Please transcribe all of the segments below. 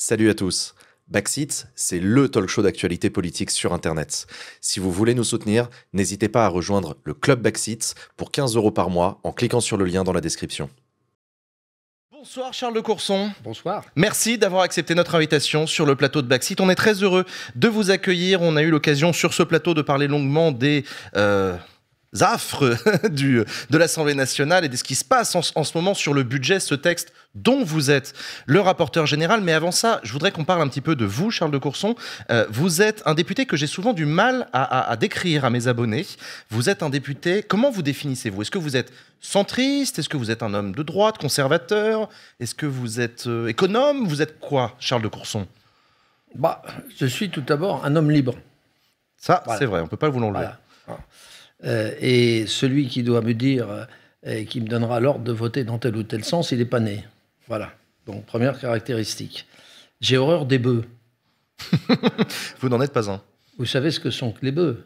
Salut à tous. Backseat, c'est le talk show d'actualité politique sur Internet. Si vous voulez nous soutenir, n'hésitez pas à rejoindre le Club Backseat pour 15 € par mois en cliquant sur le lien dans la description. Bonsoir Charles de Courson. Bonsoir. Merci d'avoir accepté notre invitation sur le plateau de Backseat. On est très heureux de vous accueillir. On a eu l'occasion sur ce plateau de parler longuement des affres de l'Assemblée nationale et de ce qui se passe en ce moment sur le budget, ce texte dont vous êtes le rapporteur général. Mais avant ça, je voudrais qu'on parle un petit peu de vous, Charles de Courson. Vous êtes un député que j'ai souvent du mal à décrire à mes abonnés. Vous êtes un député, comment vous définissez-vous? Est-ce que vous êtes centriste? Est-ce que vous êtes un homme de droite, conservateur? Est-ce que vous êtes économe? Vous êtes quoi, Charles de Courson? Je suis tout d'abord un homme libre. Ça, Voilà. c'est vrai, on ne peut pas vous l'enlever. Voilà. Et celui qui doit me dire, qui me donnera l'ordre de voter dans tel ou tel sens, il n'est pas né. Voilà. Donc, première caractéristique. J'ai horreur des bœufs. Vous n'en êtes pas un. Vous savez ce que sont que les bœufs?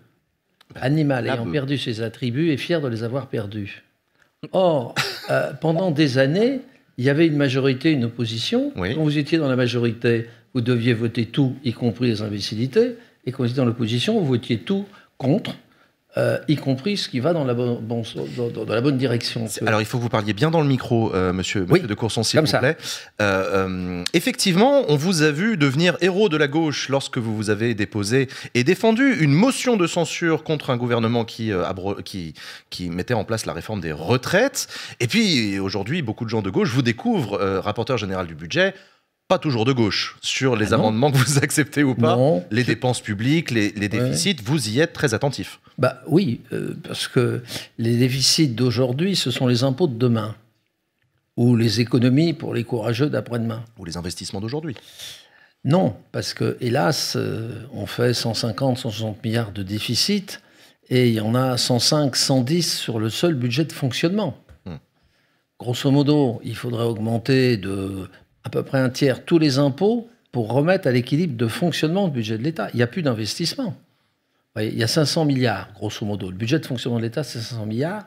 Animal ayant bœuf. perdu ses attributs et fier de les avoir perdus. Or, pendant des années, il y avait une majorité, une opposition. Oui. Quand vous étiez dans la majorité, vous deviez voter tout, y compris les imbécilités. Et quand vous étiez dans l'opposition, vous votiez tout contre, y compris ce qui va dans la bonne direction. Alors, il faut que vous parliez bien dans le micro, monsieur Oui, de Courson, s'il comme vous ça. plaît. Effectivement, on vous a vu devenir héros de la gauche lorsque vous avez déposé et défendu une motion de censure contre un gouvernement qui mettait en place la réforme des retraites. Et puis, aujourd'hui, beaucoup de gens de gauche vous découvrent rapporteur général du budget, pas toujours de gauche, sur les Ah non. amendements que vous acceptez ou pas, Non. les dépenses publiques, les déficits, vous y êtes très attentif. Oui, parce que les déficits d'aujourd'hui, ce sont les impôts de demain. Ou les économies pour les courageux d'après-demain. Ou les investissements d'aujourd'hui. Non, parce que, hélas, on fait 150, 160 milliards de déficit et il y en a 105, 110 sur le seul budget de fonctionnement. Grosso modo, il faudrait augmenter de à peu près un tiers tous les impôts pour remettre à l'équilibre de fonctionnement le budget de l'État. Il n'y a plus d'investissement. Vous voyez, il y a 500 milliards, grosso modo. Le budget de fonctionnement de l'État, c'est 500 milliards.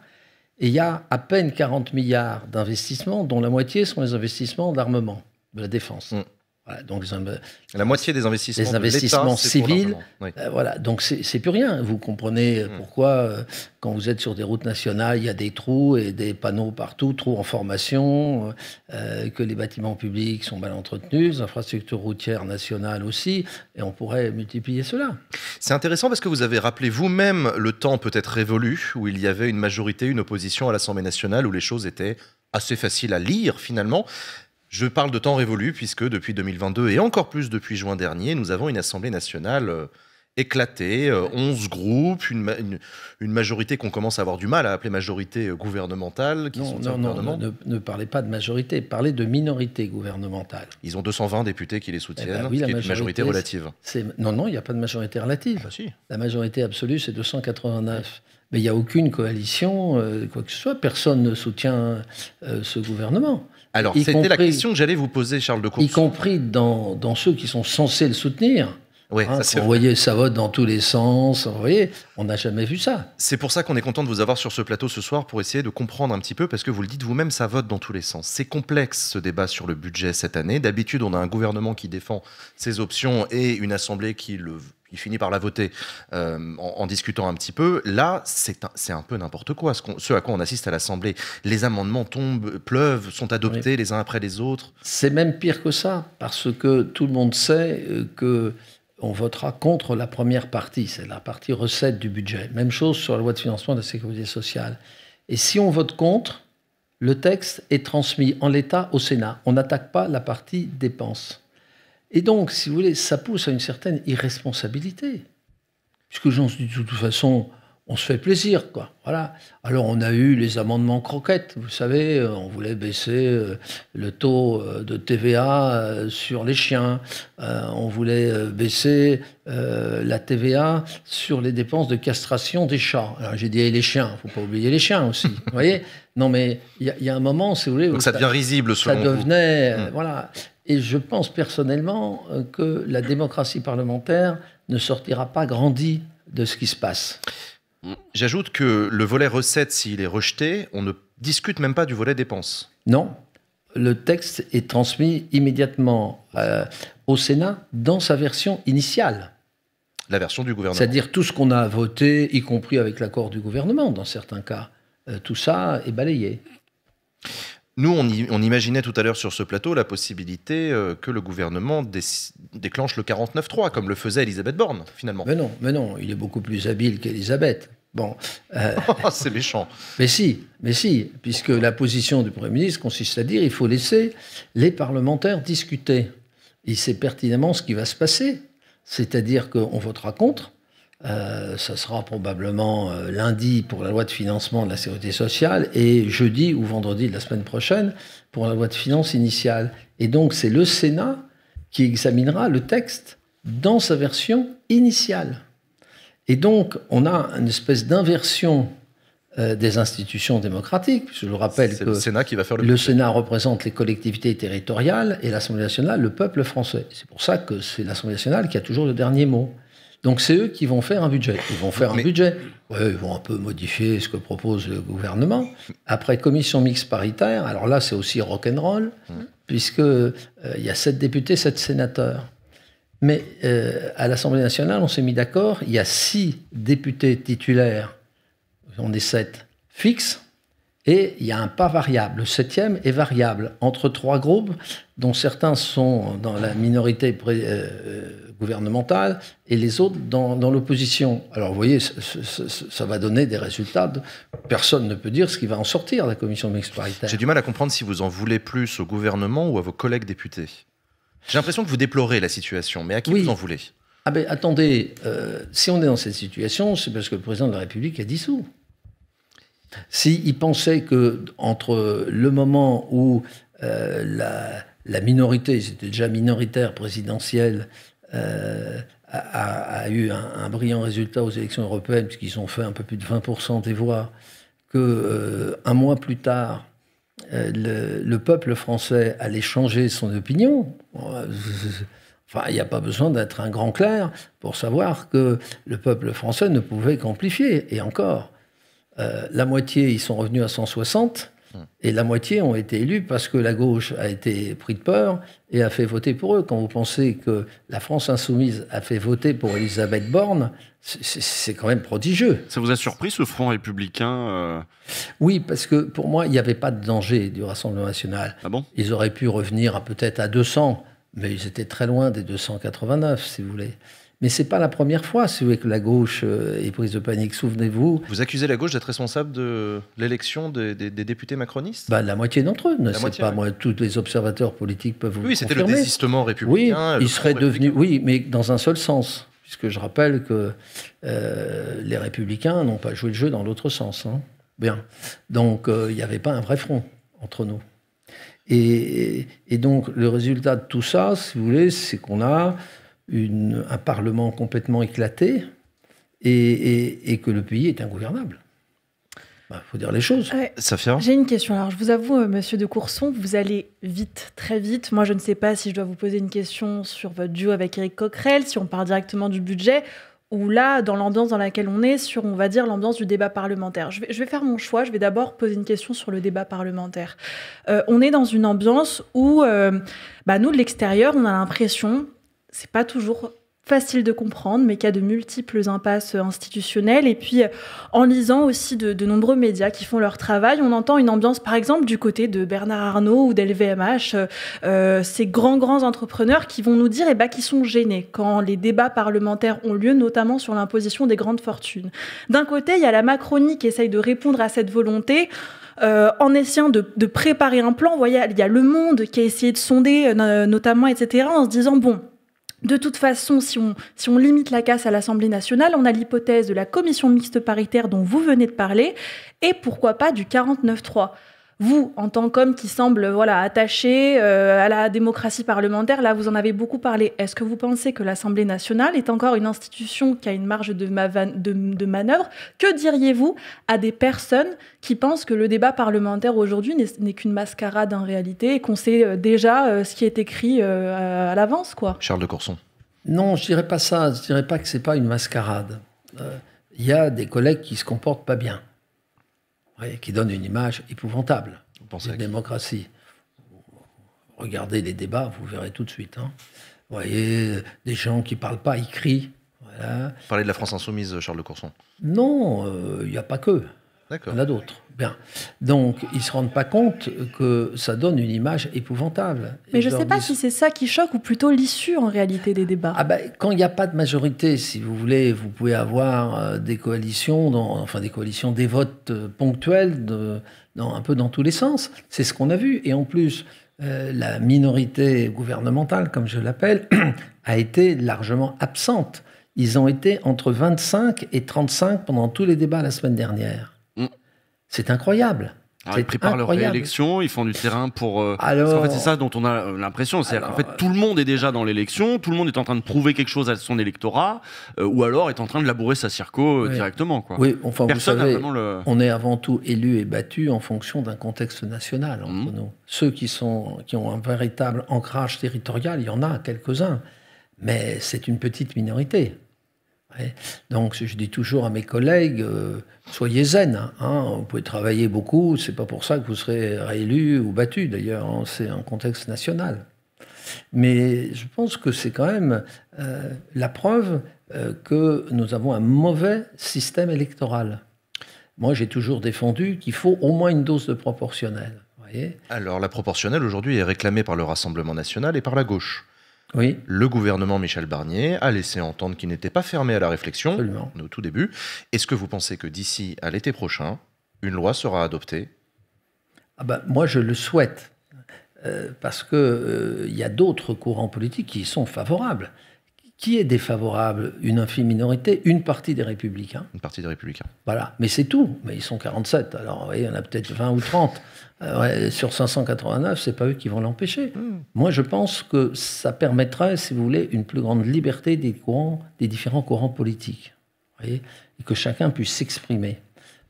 Et il y a à peine 40 milliards d'investissements, dont la moitié sont les investissements d'armement, de la défense. Voilà, donc La moitié des investissements, les de investissements l'État, c'est pour civils, l'armement. Oui. voilà, donc c'est plus rien. Vous comprenez pourquoi, quand vous êtes sur des routes nationales, il y a des trous et des panneaux partout, trous en formation, que les bâtiments publics sont mal entretenus, les infrastructures routières nationales aussi, et on pourrait multiplier cela. C'est intéressant parce que vous avez rappelé vous-même le temps peut-être révolu où il y avait une majorité, une opposition à l'Assemblée nationale où les choses étaient assez faciles à lire finalement. Je parle de temps révolu puisque depuis 2022 et encore plus depuis juin dernier, nous avons une Assemblée nationale éclatée, 11 groupes, une majorité qu'on commence à avoir du mal à appeler majorité gouvernementale. Qui soutient le gouvernement. Ne parlez pas de majorité, parlez de minorité gouvernementale. Ils ont 220 députés qui les soutiennent, oui, ce la qui est une majorité relative. Non, il n'y a pas de majorité relative. Ah, si. La majorité absolue, c'est 289. Mais il n'y a aucune coalition, quoi que ce soit. Personne ne soutient ce gouvernement. Alors, Y c'était la compris- question que j'allais vous poser, Charles de Courson. Y compris dans ceux qui sont censés le soutenir. Oui, ça, c'est vous voyez, ça vote dans tous les sens. Vous voyez, on n'a jamais vu ça. C'est pour ça qu'on est content de vous avoir sur ce plateau ce soir pour essayer de comprendre un petit peu, parce que vous le dites vous-même, ça vote dans tous les sens. C'est complexe ce débat sur le budget cette année. D'habitude, on a un gouvernement qui défend ses options et une assemblée qui finit par la voter en discutant un petit peu. Là, c'est un peu n'importe quoi. Ce à quoi on assiste à l'Assemblée. Les amendements tombent, pleuvent, sont adoptés les uns après les autres. C'est même pire que ça, parce que tout le monde sait que on votera contre la première partie, c'est la partie recette du budget. Même chose sur la loi de financement de la sécurité sociale. Et si on vote contre, le texte est transmis en l'état au Sénat. On n'attaque pas la partie dépenses. Et donc, si vous voulez, ça pousse à une certaine irresponsabilité. Puisque les gens se disent, de toute façon, on se fait plaisir, quoi. Voilà. Alors, on a eu les amendements croquettes. Vous savez, on voulait baisser le taux de TVA sur les chiens. On voulait baisser la TVA sur les dépenses de castration des chats. Alors, j'ai dit les chiens. Il ne faut pas oublier les chiens aussi. Vous voyez? Non, mais il y a un moment, si vous voulez... Donc ça devient risible selon ça devenait... voilà. Et je pense personnellement que la démocratie parlementaire ne sortira pas grandie de ce qui se passe. J'ajoute que le volet recettes, s'il est rejeté, on ne discute même pas du volet dépenses. Non, le texte est transmis immédiatement au Sénat dans sa version initiale. La version du gouvernement. C'est-à-dire tout ce qu'on a voté, y compris avec l'accord du gouvernement dans certains cas, tout ça est balayé. Nous, on imaginait tout à l'heure sur ce plateau la possibilité que le gouvernement déclenche le 49-3, comme le faisait Elisabeth Borne, finalement. Mais non, il est beaucoup plus habile qu'Elisabeth. Bon, c'est méchant. Mais si, puisque la position du Premier ministre consiste à dire qu'il faut laisser les parlementaires discuter. Il sait pertinemment ce qui va se passer. C'est-à-dire qu'on votera contre. Ça sera probablement lundi pour la loi de financement de la sécurité sociale et jeudi ou vendredi de la semaine prochaine pour la loi de finances initiale. Et donc c'est le Sénat qui examinera le texte dans sa version initiale. Et donc on a une espèce d'inversion des institutions démocratiques. Je le rappelle que le Sénat qui va faire le Sénat représente les collectivités territoriales et l'Assemblée nationale le peuple français. C'est pour ça que c'est l'Assemblée nationale qui a toujours le dernier mot. Donc c'est eux qui vont faire un budget. Ils vont faire un budget. Ouais, ils vont un peu modifier ce que propose le gouvernement. Après commission mixte paritaire, alors là c'est aussi rock'n'roll, puisque il y a 7 députés, 7 sénateurs. Mais à l'Assemblée nationale, on s'est mis d'accord, il y a 6 députés titulaires, on est 7 fixes, et il y a un pas variable. Le 7e est variable entre 3 groupes, dont certains sont dans la minorité gouvernementale et les autres dans l'opposition. Alors vous voyez, ça va donner des résultats. Personne ne peut dire ce qui va en sortir de la commission mixte paritaire. J'ai du mal à comprendre si vous en voulez plus au gouvernement ou à vos collègues députés. J'ai l'impression que vous déplorez la situation, mais à qui vous en voulez? Ah ben attendez, si on est dans cette situation, c'est parce que le président de la République a dissous. S'il pensait que entre le moment où la minorité, c'était déjà minoritaire présidentielle, a eu un brillant résultat aux élections européennes, puisqu'ils ont fait un peu plus de 20% des voix, qu'un mois plus tard, le peuple français allait changer son opinion. Enfin, il n'y a pas besoin d'être un grand clerc pour savoir que le peuple français ne pouvait qu'amplifier. Et encore, la moitié, ils sont revenus à 160, et la moitié ont été élus parce que la gauche a été pris de peur et a fait voter pour eux. Quand vous pensez que la France insoumise a fait voter pour Elisabeth Borne, c'est quand même prodigieux. Ça vous a surpris, ce front républicain Oui, parce que pour moi, il n'y avait pas de danger du Rassemblement national. Ah bon? Ils auraient pu revenir peut-être à 200, mais ils étaient très loin des 289, si vous voulez. Mais ce n'est pas la première fois, si vous voulez, que la gauche est prise de panique. Souvenez-vous. Vous accusez la gauche d'être responsable de l'élection des députés macronistes? La moitié d'entre eux. La moitié, pas moi. Tous les observateurs politiques peuvent vous confirmer. Oui, c'était le désistement républicain. Oui, ils seraient devenus. Oui, mais dans un seul sens. Puisque je rappelle que les républicains n'ont pas joué le jeu dans l'autre sens. Hein. Bien. Donc, il n'y avait pas un vrai front entre nous. Et donc, le résultat de tout ça, si vous voulez, c'est qu'on a un Parlement complètement éclaté et que le pays est ingouvernable. Faut dire les choses. Safia ? J'ai une question. Alors, je vous avoue, monsieur de Courson, vous allez vite, très vite. Moi, je ne sais pas si je dois vous poser une question sur votre duo avec Éric Coquerel, si on part directement du budget, ou là, dans l'ambiance dans laquelle on est, sur, on va dire, l'ambiance du débat parlementaire. Je vais faire mon choix. Je vais d'abord poser une question sur le débat parlementaire. On est dans une ambiance où, nous, de l'extérieur, on a l'impression, c'est pas toujours facile de comprendre, mais qu'il y a de multiples impasses institutionnelles. Et puis, en lisant aussi de nombreux médias qui font leur travail, on entend une ambiance, par exemple, du côté de Bernard Arnault ou d'LVMH, ces grands entrepreneurs qui vont nous dire qu'ils sont gênés quand les débats parlementaires ont lieu, notamment sur l'imposition des grandes fortunes. D'un côté, il y a la Macronie qui essaye de répondre à cette volonté, en essayant de préparer un plan. Vous voyez, il y a Le Monde qui a essayé de sonder, notamment, etc., en se disant, bon, de toute façon, si on limite la casse à l'Assemblée nationale, on a l'hypothèse de la commission mixte paritaire dont vous venez de parler, et pourquoi pas du 49-3. Vous, en tant qu'homme qui semble attaché à la démocratie parlementaire, là, vous en avez beaucoup parlé. Est-ce que vous pensez que l'Assemblée nationale est encore une institution qui a une marge de manœuvre? Que diriez-vous à des personnes qui pensent que le débat parlementaire aujourd'hui n'est qu'une mascarade en réalité et qu'on sait déjà ce qui est écrit à l'avance, quoi? Charles de Courson. Non, je dirais pas ça. Je dirais pas que c'est pas une mascarade. Il y a des collègues qui se comportent pas bien. Qui donne une image épouvantable d'une démocratie. Regardez les débats, vous verrez tout de suite. Hein. Vous voyez, des gens qui ne parlent pas, ils crient. Voilà. Parler de la France insoumise, Charles de Courson. Non, il n'y a pas que. Il D'accord. y en a d'autres. Bien. Donc, ils ne se rendent pas compte que ça donne une image épouvantable. Mais Et je ne leur sais pas dis- si c'est ça qui choque ou plutôt l'issue en réalité des débats. Ah ben, quand il n'y a pas de majorité, si vous voulez, vous pouvez avoir des coalitions, des coalitions, des votes ponctuels, un peu dans tous les sens. C'est ce qu'on a vu. Et en plus, la minorité gouvernementale, comme je l'appelle, a été largement absente. Ils ont été entre 25 et 35 pendant tous les débats la semaine dernière. Mm. C'est incroyable. Alors, C'est ils préparent leur incroyable. réélection, ils font du terrain pour... Alors- Parce qu'en fait, c'est ça dont on a l'impression. C'est-à-dire qu'en fait, tout le monde est déjà dans l'élection, tout le monde est en train de prouver quelque chose à son électorat, ou alors est en train de labourer sa circo Oui. directement. Quoi. Oui, enfin, Personne vous n'a savez, vraiment le... on est avant tout élus et battus en fonction d'un contexte national entre nous. Ceux qui ont un véritable ancrage territorial, il y en a quelques-uns, mais c'est une petite minorité. Ouais. Donc, je dis toujours à mes collègues, soyez zen. Hein, vous pouvez travailler beaucoup, c'est pas pour ça que vous serez réélu ou battu. D'ailleurs, hein, c'est un contexte national. Mais je pense que c'est quand même la preuve que nous avons un mauvais système électoral. Moi, j'ai toujours défendu qu'il faut au moins une dose de proportionnel. Vous voyez ? Alors, la proportionnelle, aujourd'hui, est réclamée par le Rassemblement national et par la gauche. Oui, Le gouvernement Michel Barnier a laissé entendre qu'il n'était pas fermé à la réflexion absolument. au tout début. Est-ce que vous pensez que d'ici à l'été prochain, une loi sera adoptée? Ah ben, moi, je le souhaite. Parce qu'il y a d'autres courants politiques qui y sont favorables. Qui est défavorable? Une infime minorité, une partie des Républicains. Une partie des Républicains. Voilà, mais c'est tout. Mais ils sont 47. Alors, vous voyez, il y en a peut-être 20 ou 30. Ouais, sur 589, c'est pas eux qui vont l'empêcher. Moi, je pense que ça permettrait, si vous voulez, une plus grande liberté des différents courants politiques. Vous voyez, et que chacun puisse s'exprimer.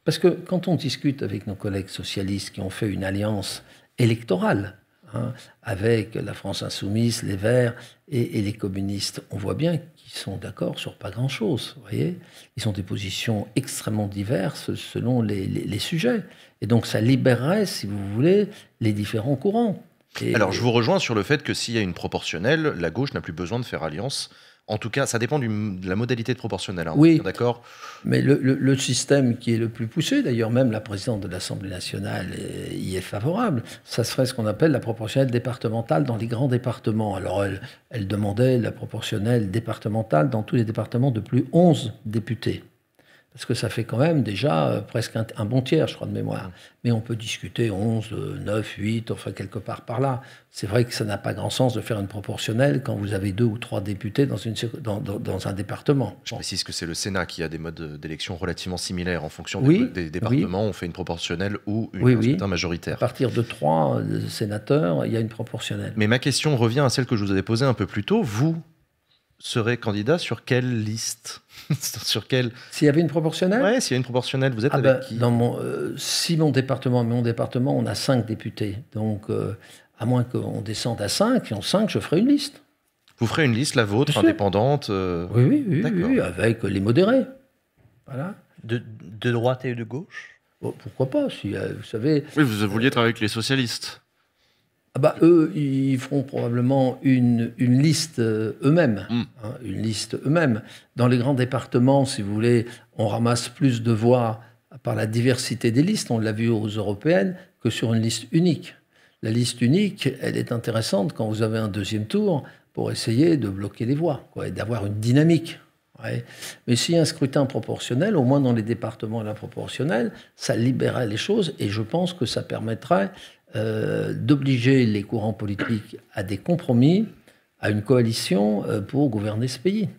Parce que quand on discute avec nos collègues socialistes qui ont fait une alliance électorale, hein, avec la France insoumise, les Verts et les communistes, on voit bien qu'ils sont d'accord sur pas grand-chose. Vous voyez, ils ont des positions extrêmement diverses selon les sujets. Et donc, ça libérerait, si vous voulez, les différents courants. Et Alors, je vous rejoins sur le fait que s'il y a une proportionnelle, la gauche n'a plus besoin de faire alliance. En tout cas, ça dépend de la modalité de proportionnelle. Hein, Oui. D'accord. Mais le système qui est le plus poussé, d'ailleurs même la présidente de l'Assemblée nationale y est favorable, ça serait ce qu'on appelle la proportionnelle départementale dans les grands départements. Alors elle demandait la proportionnelle départementale dans tous les départements de plus 11 députés. Parce que ça fait quand même déjà presque un bon tiers, je crois, de mémoire. Mais on peut discuter 11, 9, 8, enfin quelque part par là. C'est vrai que ça n'a pas grand sens de faire une proportionnelle quand vous avez 2 ou 3 députés dans un département. Je précise que c'est le Sénat qui a des modes d'élection relativement similaires en fonction Oui, des départements. On fait une proportionnelle ou un Oui. scrutin À majoritaire. partir de 3 sénateurs, il y a une proportionnelle. Mais ma question revient à celle que je vous avais posée un peu plus tôt. Vous serez candidat sur quelle liste? Sur quelle... S'il y avait une proportionnelle, Ouais, s'il y a une proportionnelle, vous êtes ah avec ben, qui? si mon département, on a 5 députés. Donc, à moins qu'on descende à 5, et en 5, je ferai une liste. Vous ferez une liste, la vôtre, Bien sûr. indépendante Oui, D'accord. avec les modérés. Voilà. De droite et de gauche? Bon, pourquoi pas, si, vous savez... Oui, vous vouliez être avec les socialistes. Ah bah, eux, ils feront probablement une liste eux-mêmes. Hein, une liste eux-mêmes. Dans les grands départements, si vous voulez, on ramasse plus de voix par la diversité des listes, on l'a vu aux européennes, que sur une liste unique. La liste unique, elle est intéressante quand vous avez un deuxième tour pour essayer de bloquer les voix, quoi, et d'avoir une dynamique. Ouais. Mais s'il y a un scrutin proportionnel, au moins dans les départements, la proportionnelle, ça libérerait les choses et je pense que ça permettrait d'obliger les courants politiques à des compromis, à une coalition pour gouverner ce pays.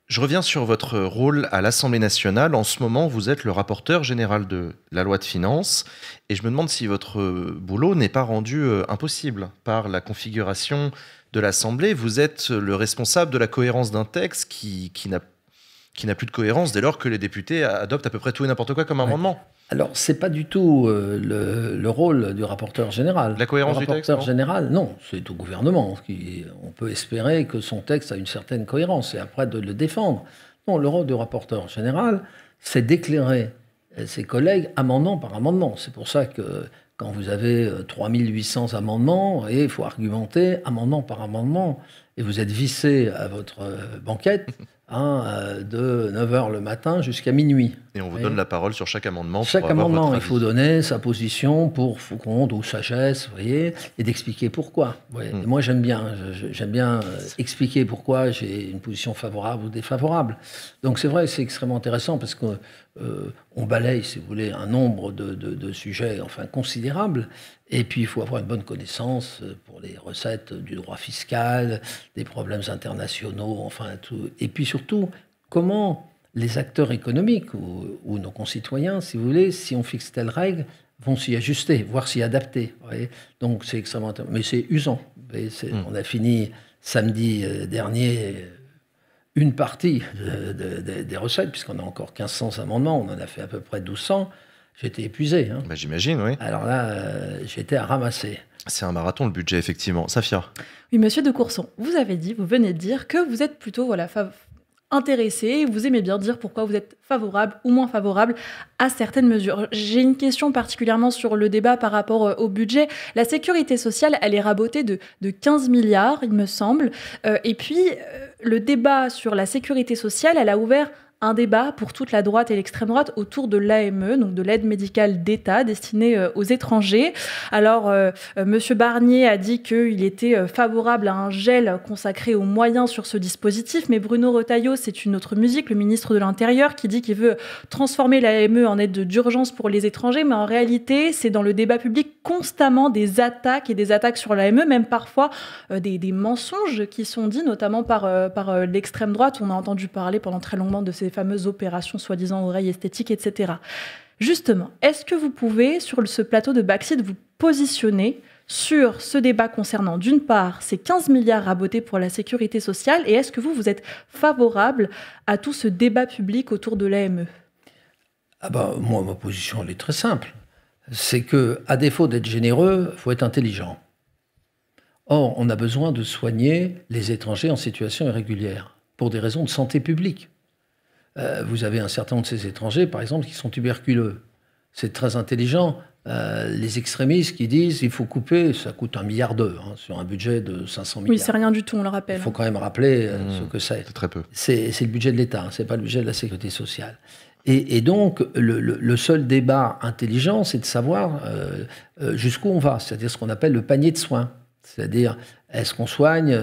Je reviens sur votre rôle à l'Assemblée nationale. En ce moment, vous êtes le rapporteur général de la loi de finances. Et je me demande si votre boulot n'est pas rendu impossible par la configuration de l'Assemblée. Vous êtes le responsable de la cohérence d'un texte qui n'a plus de cohérence dès lors que les députés adoptent à peu près tout et n'importe quoi comme amendement. Alors, ce n'est pas du tout le rôle du rapporteur général. La cohérence du texte, Le rapporteur général, non, c'est au gouvernement. On peut espérer que son texte a une certaine cohérence et après de le défendre. Non, le rôle du rapporteur général, c'est d'éclairer ses collègues amendement par amendement. C'est pour ça que quand vous avez 3800 amendements, et il faut argumenter amendement par amendement. Et vous êtes vissé à votre banquette de 9h le matin jusqu'à minuit. Et on vous donne la parole sur chaque amendement. Chaque pour avoir amendement, votre il faut avis. donner sa position pour contre ou sagesse, vous voyez, et d'expliquer pourquoi. Vous voyez. Et moi, j'aime bien expliquer pourquoi j'ai une position favorable ou défavorable. Donc c'est vrai, c'est extrêmement intéressant parce que on balaye, si vous voulez, un nombre de sujets enfin considérables. Et puis, il faut avoir une bonne connaissance pour les recettes du droit fiscal, des problèmes internationaux, enfin tout. Et puis surtout, comment les acteurs économiques ou nos concitoyens, si vous voulez, si on fixe telle règle, vont s'y ajuster, voire s'y adapter. Vous voyez. Donc, c'est extrêmement intéressant. Mais c'est usant. On a fini samedi dernier une partie des recettes, puisqu'on a encore 1500 amendements, on en a fait à peu près 1200. J'étais épuisé. Hein. Bah, j'imagine, oui. Alors là, j'étais à ramasser. C'est un marathon, le budget, effectivement. Safia. Oui, monsieur de Courson, vous venez de dire que vous êtes plutôt intéressé, vous aimez bien dire pourquoi vous êtes favorable ou moins favorable à certaines mesures. J'ai une question particulièrement sur le débat par rapport au budget. La sécurité sociale, elle est rabotée de 15 milliards, il me semble. Et puis, le débat sur la sécurité sociale, elle a ouvert un débat pour toute la droite et l'extrême droite autour de l'AME, donc de l'aide médicale d'État destinée aux étrangers. Alors, Monsieur Barnier a dit qu'il était favorable à un gel consacré aux moyens sur ce dispositif, mais Bruno Retailleau, c'est une autre musique, le ministre de l'Intérieur, qui dit qu'il veut transformer l'AME en aide d'urgence pour les étrangers, mais en réalité, c'est dans le débat public constamment des attaques et des attaques sur l'AME, même parfois des mensonges qui sont dits, notamment par l'extrême droite. On a entendu parler pendant très longtemps de ces fameuses opérations soi-disant oreilles esthétiques, etc. Justement, est-ce que vous pouvez, sur ce plateau de Backseat, vous positionner sur ce débat concernant, d'une part, ces 15 milliards rabotés pour la sécurité sociale, et est-ce que vous êtes favorable à tout ce débat public autour de l'AME ? Moi, ma position, elle est très simple. C'est que, à défaut d'être généreux, il faut être intelligent. Or, on a besoin de soigner les étrangers en situation irrégulière, pour des raisons de santé publique. Vous avez un certain nombre de ces étrangers, par exemple, qui sont tuberculeux. C'est très intelligent. Les extrémistes qui disent qu'il faut couper, ça coûte 1,2 milliard sur un budget de 500 milliards. Oui, c'est rien du tout, on le rappelle. Il faut quand même rappeler ce que c'est. C'est très peu. C'est le budget de l'État, c'est pas le budget de la sécurité sociale. Et donc, le seul débat intelligent, c'est de savoir jusqu'où on va, c'est-à-dire ce qu'on appelle le panier de soins. C'est-à-dire, est-ce qu'on soigne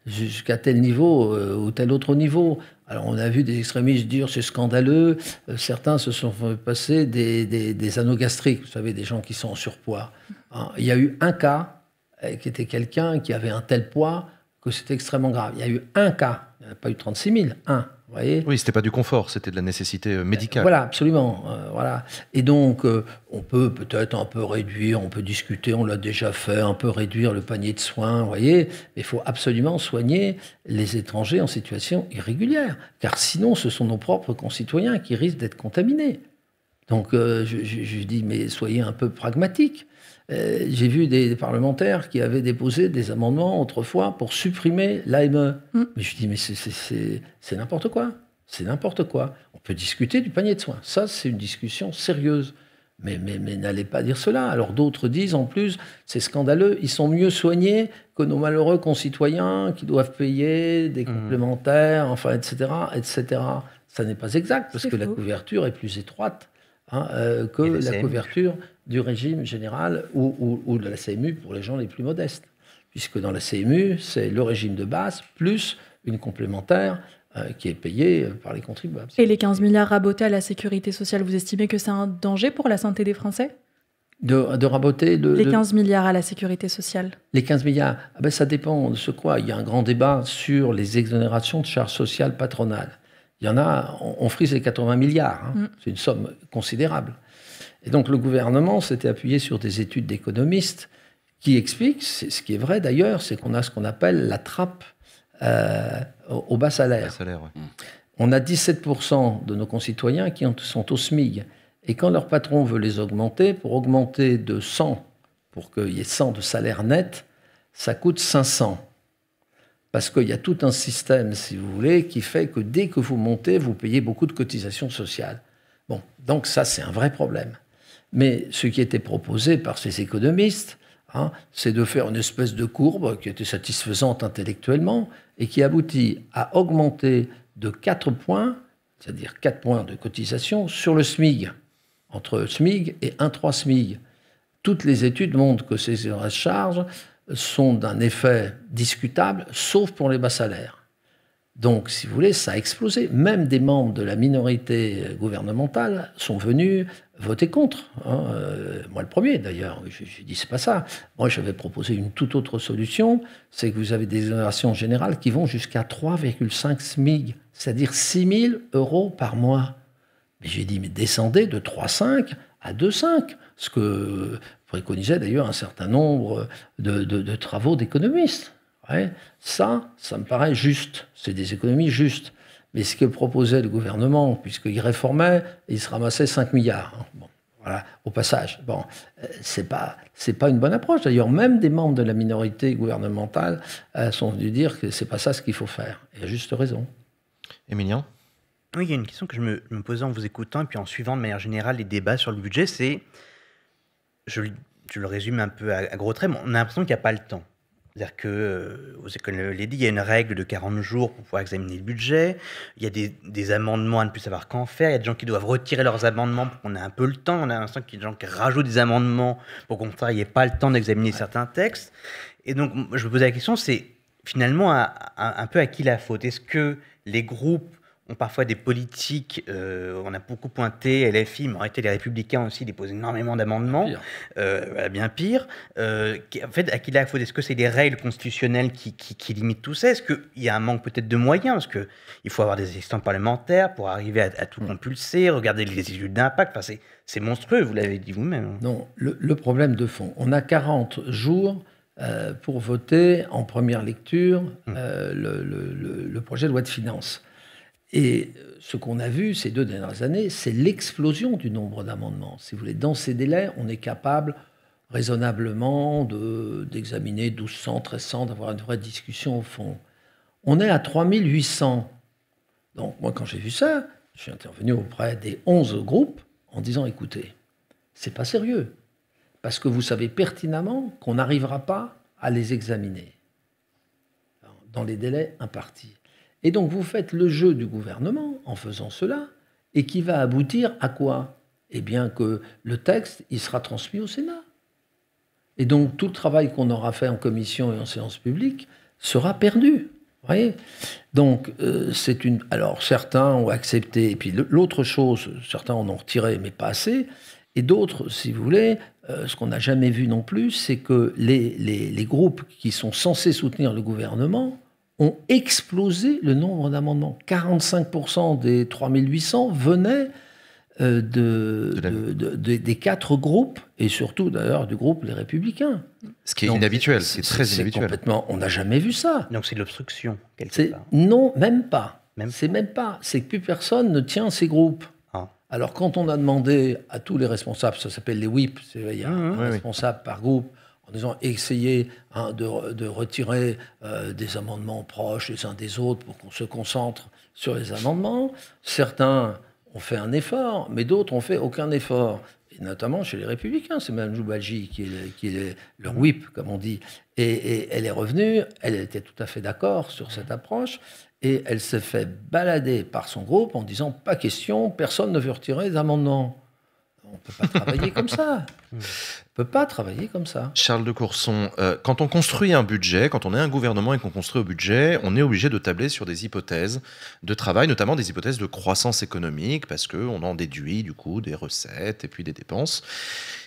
jusqu'à tel niveau ou tel autre niveau ? Alors, on a vu des extrémistes dire c'est scandaleux. Certains se sont fait passer des anneaux gastriques, vous savez, des gens qui sont en surpoids. Hein, il y a eu un cas qui était quelqu'un qui avait un tel poids que c'était extrêmement grave. Il y a eu un cas, il n'y en a pas eu 36 000, un. Vous voyez ? Oui, c'était pas du confort, c'était de la nécessité médicale. Voilà, absolument. Voilà. Et donc, on peut peut-être un peu réduire, on peut discuter, on l'a déjà fait, un peu réduire le panier de soins, vous voyez. Mais il faut absolument soigner les étrangers en situation irrégulière, car sinon, ce sont nos propres concitoyens qui risquent d'être contaminés. Donc, je dis, mais soyez un peu pragmatiques. J'ai vu des parlementaires qui avaient déposé des amendements autrefois pour supprimer l'AME. Mais je dis, mais c'est n'importe quoi. C'est n'importe quoi. On peut discuter du panier de soins. Ça, c'est une discussion sérieuse. Mais n'allez pas dire cela. Alors d'autres disent en plus, c'est scandaleux, ils sont mieux soignés que nos malheureux concitoyens qui doivent payer des complémentaires, enfin, etc., etc. Ça n'est pas exact, parce que la couverture est plus étroite que la couverture du régime général ou de la CMU pour les gens les plus modestes. Puisque dans la CMU, c'est le régime de base plus une complémentaire qui est payée par les contribuables. Et les 15 milliards rabotés à la sécurité sociale, vous estimez que c'est un danger pour la santé des Français ? De raboter les 15 milliards à la sécurité sociale. Les 15 milliards, ça dépend de ce quoi. Il y a un grand débat sur les exonérations de charges sociales patronales. Il y en a, on frise les 80 milliards. C'est une somme considérable. Et donc le gouvernement s'était appuyé sur des études d'économistes qui expliquent, ce qui est vrai d'ailleurs, c'est qu'on a ce qu'on appelle la trappe au bas salaire. On a 17% de nos concitoyens qui sont au SMIC. Et quand leur patron veut les augmenter, pour augmenter de 100, pour qu'il y ait 100 de salaire net, ça coûte 500. Parce qu'il y a tout un système, si vous voulez, qui fait que dès que vous montez, vous payez beaucoup de cotisations sociales. Bon, donc ça, c'est un vrai problème. Mais ce qui était proposé par ces économistes, c'est de faire une espèce de courbe qui était satisfaisante intellectuellement et qui aboutit à augmenter de 4 points, c'est-à-dire 4 points de cotisation sur le SMIC, entre SMIC et 1,3 SMIC. Toutes les études montrent que ces charges sont d'un effet discutable, sauf pour les bas salaires. Donc, si vous voulez, ça a explosé. Même des membres de la minorité gouvernementale sont venus voter contre. Moi, le premier, d'ailleurs. J'ai dit, c'est pas ça. Moi, j'avais proposé une toute autre solution. C'est que vous avez des exonérations générales qui vont jusqu'à 3,5 SMIC, c'est-à-dire 6 000 € par mois. Mais j'ai dit, mais descendez de 3,5 à 2,5. Ce que préconisait d'ailleurs un certain nombre de travaux d'économistes. Ouais, ça me paraît juste. C'est des économies justes. Mais ce que proposait le gouvernement, puisqu'il réformait, il se ramassait 5 milliards. Bon, voilà, au passage. Bon, c'est pas une bonne approche. D'ailleurs, même des membres de la minorité gouvernementale sont venus dire que c'est pas ça ce qu'il faut faire. Et à juste raison. Emilien ? Oui, il y a une question que je me posais en vous écoutant et puis en suivant de manière générale les débats sur le budget, c'est, je le résume un peu à gros traits, mais on a l'impression qu'il n'y a pas le temps. C'est-à-dire que, comme je l'ai dit, il y a une règle de 40 jours pour pouvoir examiner le budget. Il y a des amendements à ne plus savoir qu'en faire. Il y a des gens qui doivent retirer leurs amendements pour qu'on ait un peu le temps. On a l'impression qu'il y a des gens qui rajoutent des amendements pour qu'on n'ait pas le temps d'examiner certains textes. Et donc, je me posais la question, c'est finalement un peu à qui la faute ? Est-ce que les groupes ont parfois des politiques, on a beaucoup pointé LFI, mais en réalité les Républicains aussi déposent énormément d'amendements, bien pire. En fait, à qui la faute ? Est-ce que c'est des règles constitutionnelles qui limitent tout ça ? Est-ce qu'il y a un manque peut-être de moyens ? Parce qu'il faut avoir des assistants parlementaires pour arriver à tout compulser, regarder les études d'impact, enfin, c'est monstrueux, vous l'avez dit vous-même. Non, le problème de fond, on a 40 jours pour voter en première lecture le projet de loi de finances. Et ce qu'on a vu ces 2 dernières années, c'est l'explosion du nombre d'amendements. Si vous voulez, dans ces délais, on est capable raisonnablement d'examiner 1200, 1300, d'avoir une vraie discussion au fond. On est à 3800. Donc moi, quand j'ai vu ça, je suis intervenu auprès des 11 groupes en disant, écoutez, c'est pas sérieux. Parce que vous savez pertinemment qu'on n'arrivera pas à les examiner dans les délais impartis. Et donc, vous faites le jeu du gouvernement en faisant cela, et qui va aboutir à quoi ? Eh bien, que le texte, il sera transmis au Sénat. Et donc, tout le travail qu'on aura fait en commission et en séance publique sera perdu. Vous voyez ? Donc, alors, certains ont accepté, et puis l'autre chose, certains en ont retiré, mais pas assez, et d'autres, si vous voulez, ce qu'on n'a jamais vu non plus, c'est que les groupes qui sont censés soutenir le gouvernement ont explosé le nombre d'amendements. 45% des 3800 venaient des 4 groupes, et surtout d'ailleurs du groupe Les Républicains. Ce qui est inhabituel, c'est très inhabituel. Complètement, on n'a jamais vu ça. Donc c'est de l'obstruction, quelque part. Non, même pas. C'est même pas. C'est que plus personne ne tient ces groupes. Alors quand on a demandé à tous les responsables, ça s'appelle les whips, il y a un responsable par groupe, en disant essayez de retirer des amendements proches les uns des autres pour qu'on se concentre sur les amendements. Certains ont fait un effort, mais d'autres n'ont fait aucun effort. Et notamment chez les Républicains, c'est Mme Joubalji qui est leur whip, comme on dit. Et elle est revenue, elle était tout à fait d'accord sur cette approche, et elle s'est fait balader par son groupe en disant « pas question, personne ne veut retirer les amendements ». On ne peut pas travailler comme ça. On ne peut pas travailler comme ça. Charles de Courson, quand on construit un budget, quand on est un gouvernement et qu'on construit un budget, on est obligé de tabler sur des hypothèses de travail, notamment des hypothèses de croissance économique, parce qu'on en déduit du coup des recettes et puis des dépenses.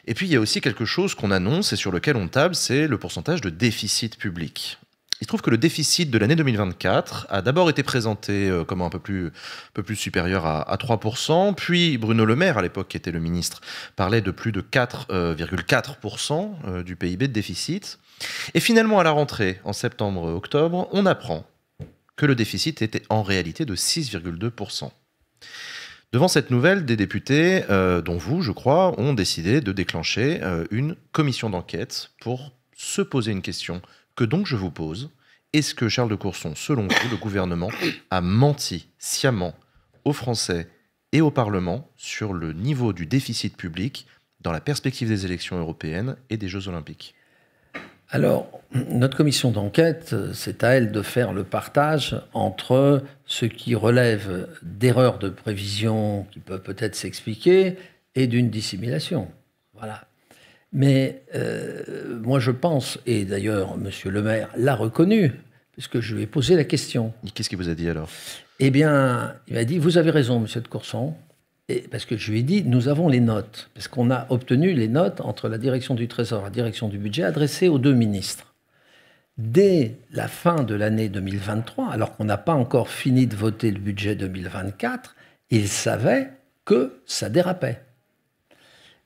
Et puis il y a aussi quelque chose qu'on annonce et sur lequel on table, c'est le pourcentage de déficit public. Il se trouve que le déficit de l'année 2024 a d'abord été présenté comme un peu plus supérieur à 3%, puis Bruno Le Maire, à l'époque qui était le ministre, parlait de plus de 4,4% du PIB de déficit. Et finalement, à la rentrée, en septembre-octobre, on apprend que le déficit était en réalité de 6,2%. Devant cette nouvelle, des députés, dont vous, je crois, ont décidé de déclencher une commission d'enquête pour se poser une question que donc je vous pose. Est-ce que, Charles de Courson, selon vous, le gouvernement a menti sciemment aux Français et au Parlement sur le niveau du déficit public dans la perspective des élections européennes et des Jeux Olympiques? Alors, notre commission d'enquête, c'est à elle de faire le partage entre ce qui relève d'erreurs de prévision qui peuvent peut-être s'expliquer et d'une dissimulation. Voilà. Mais moi, je pense, et d'ailleurs, M. le maire l'a reconnu, puisque je lui ai posé la question. Qu'est-ce qu'il vous a dit alors? Eh bien, il m'a dit, vous avez raison, M. de Courson. Et parce que je lui ai dit, nous avons les notes, parce qu'on a obtenu les notes entre la direction du Trésor et la direction du budget adressées aux deux ministres. Dès la fin de l'année 2023, alors qu'on n'a pas encore fini de voter le budget 2024, ils savaient que ça dérapait.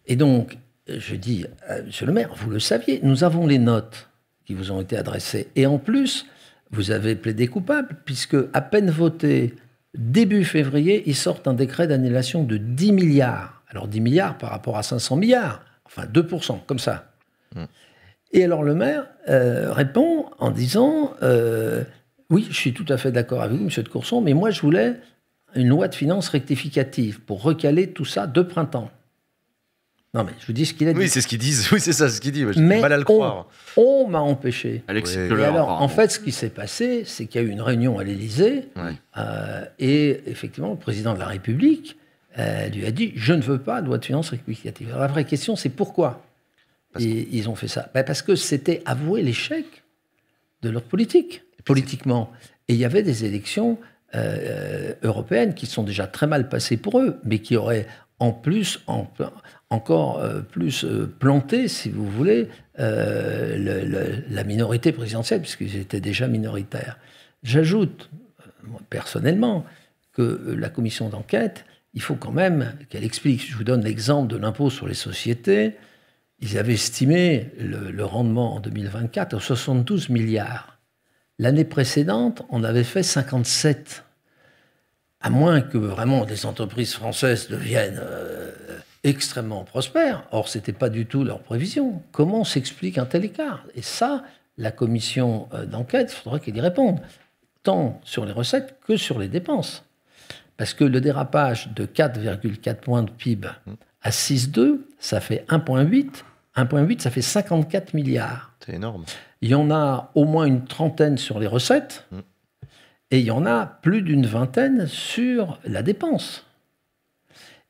Et donc, je dis, monsieur le maire, vous le saviez, nous avons les notes qui vous ont été adressées. Et en plus, vous avez plaidé coupable, puisque à peine voté, début février, ils sortent un décret d'annulation de 10 milliards. Alors 10 milliards par rapport à 500 milliards, enfin 2%, comme ça. Et alors le maire répond en disant oui, je suis tout à fait d'accord avec vous, monsieur de Courson, mais moi je voulais une loi de finances rectificative pour recaler tout ça de printemps. Non, mais je vous dis ce qu'il a dit. Oui, c'est ce qu'ils disent. Oui, c'est ça, ce qu'il dit. J'ai Mais mal à le croire. on m'a empêché. Alexis Oui. Keller, Et alors, apparemment. en fait, ce qui s'est passé, c'est qu'il y a eu une réunion à l'Élysée, et effectivement, le président de la République lui a dit « Je ne veux pas de loi de finances rectificative ». Alors la vraie question, c'est pourquoi ils ont fait ça. Parce que c'était avouer l'échec de leur politique, politiquement. Et il y avait des élections européennes qui sont déjà très mal passées pour eux, mais qui auraient en plus, encore plus planté, si vous voulez, la minorité présidentielle, puisqu'ils étaient déjà minoritaires. J'ajoute, moi, personnellement, que la commission d'enquête, il faut quand même qu'elle explique. Je vous donne l'exemple de l'impôt sur les sociétés. Ils avaient estimé le rendement en 2024 à 72 milliards. L'année précédente, on avait fait 57. À moins que vraiment les entreprises françaises deviennent extrêmement prospères. Or, ce n'était pas du tout leur prévision. Comment s'explique un tel écart? Et ça, la commission d'enquête, il faudrait qu'elle y réponde, tant sur les recettes que sur les dépenses. Parce que le dérapage de 4,4 points de PIB à 6,2, ça fait 1,8. 1,8, ça fait 54 milliards. C'est énorme. Il y en a au moins une trentaine sur les recettes. Et il y en a plus d'une vingtaine sur la dépense.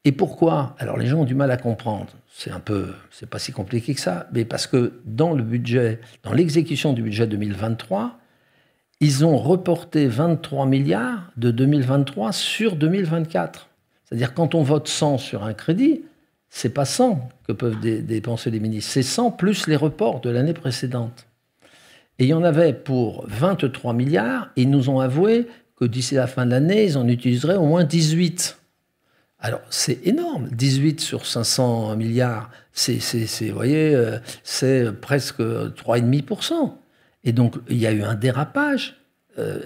Et pourquoi? Alors les gens ont du mal à comprendre. C'est pas si compliqué que ça, mais parce que dans le budget, dans l'exécution du budget 2023, ils ont reporté 23 milliards de 2023 sur 2024. C'est-à-dire quand on vote 100 sur un crédit, c'est pas 100 que peuvent dépenser les ministres, c'est 100 plus les reports de l'année précédente. Et il y en avait pour 23 milliards, et ils nous ont avoué que d'ici la fin de l'année, ils en utiliseraient au moins 18. Alors, c'est énorme. 18 sur 500 milliards, vous voyez, c'est presque 3,5%. Et donc, il y a eu un dérapage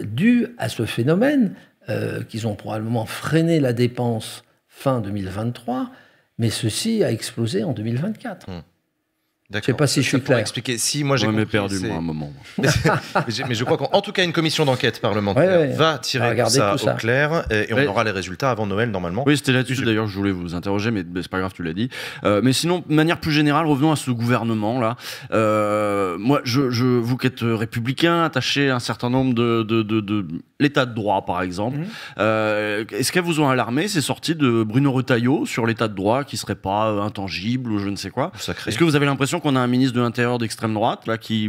dû à ce phénomène qu'ils ont probablement freiné la dépense fin 2023, mais ceci a explosé en 2024. Je ne sais pas si je suis clair. Expliquer. Si, moi j'ai Ouais, mais compris, perdu, moi, un moment. mais je crois qu'en tout cas, une commission d'enquête parlementaire va tirer tout ça au clair et on aura les résultats avant Noël normalement. Oui, c'était là-dessus d'ailleurs que je voulais vous interroger, mais c'est pas grave, tu l'as dit. Mais sinon, de manière plus générale, revenons à ce gouvernement-là. Moi, vous qui êtes républicain, attaché à un certain nombre de l'état de droit, par exemple, est-ce qu'elles vous ont alarmé ces sorties de Bruno Retailleau sur l'état de droit qui serait pas intangible ou je ne sais quoi? Est-ce que vous avez l'impression qu'on a un ministre de l'Intérieur d'extrême droite là, qui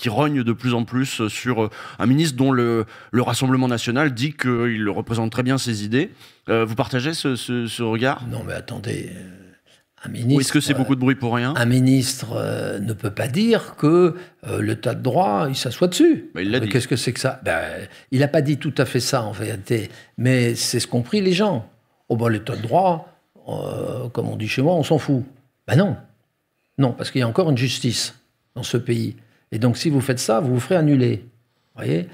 rogne de plus en plus sur un ministre dont le Rassemblement national dit qu'il représente très bien ses idées? Vous partagez ce regard? Non, mais attendez, un ministre... Ou est-ce que c'est beaucoup de bruit pour rien? Un ministre ne peut pas dire que l'état de droit, il s'assoit dessus. Il l'a dit. Qu'est-ce que c'est que ça? Il n'a pas dit tout à fait ça, en vérité, mais c'est ce qu'ont pris les gens. Oh, l'état de droit, comme on dit chez moi, on s'en fout. Non. Non, parce qu'il y a encore une justice dans ce pays. Et donc, si vous faites ça, vous vous ferez annuler. Vous voyez?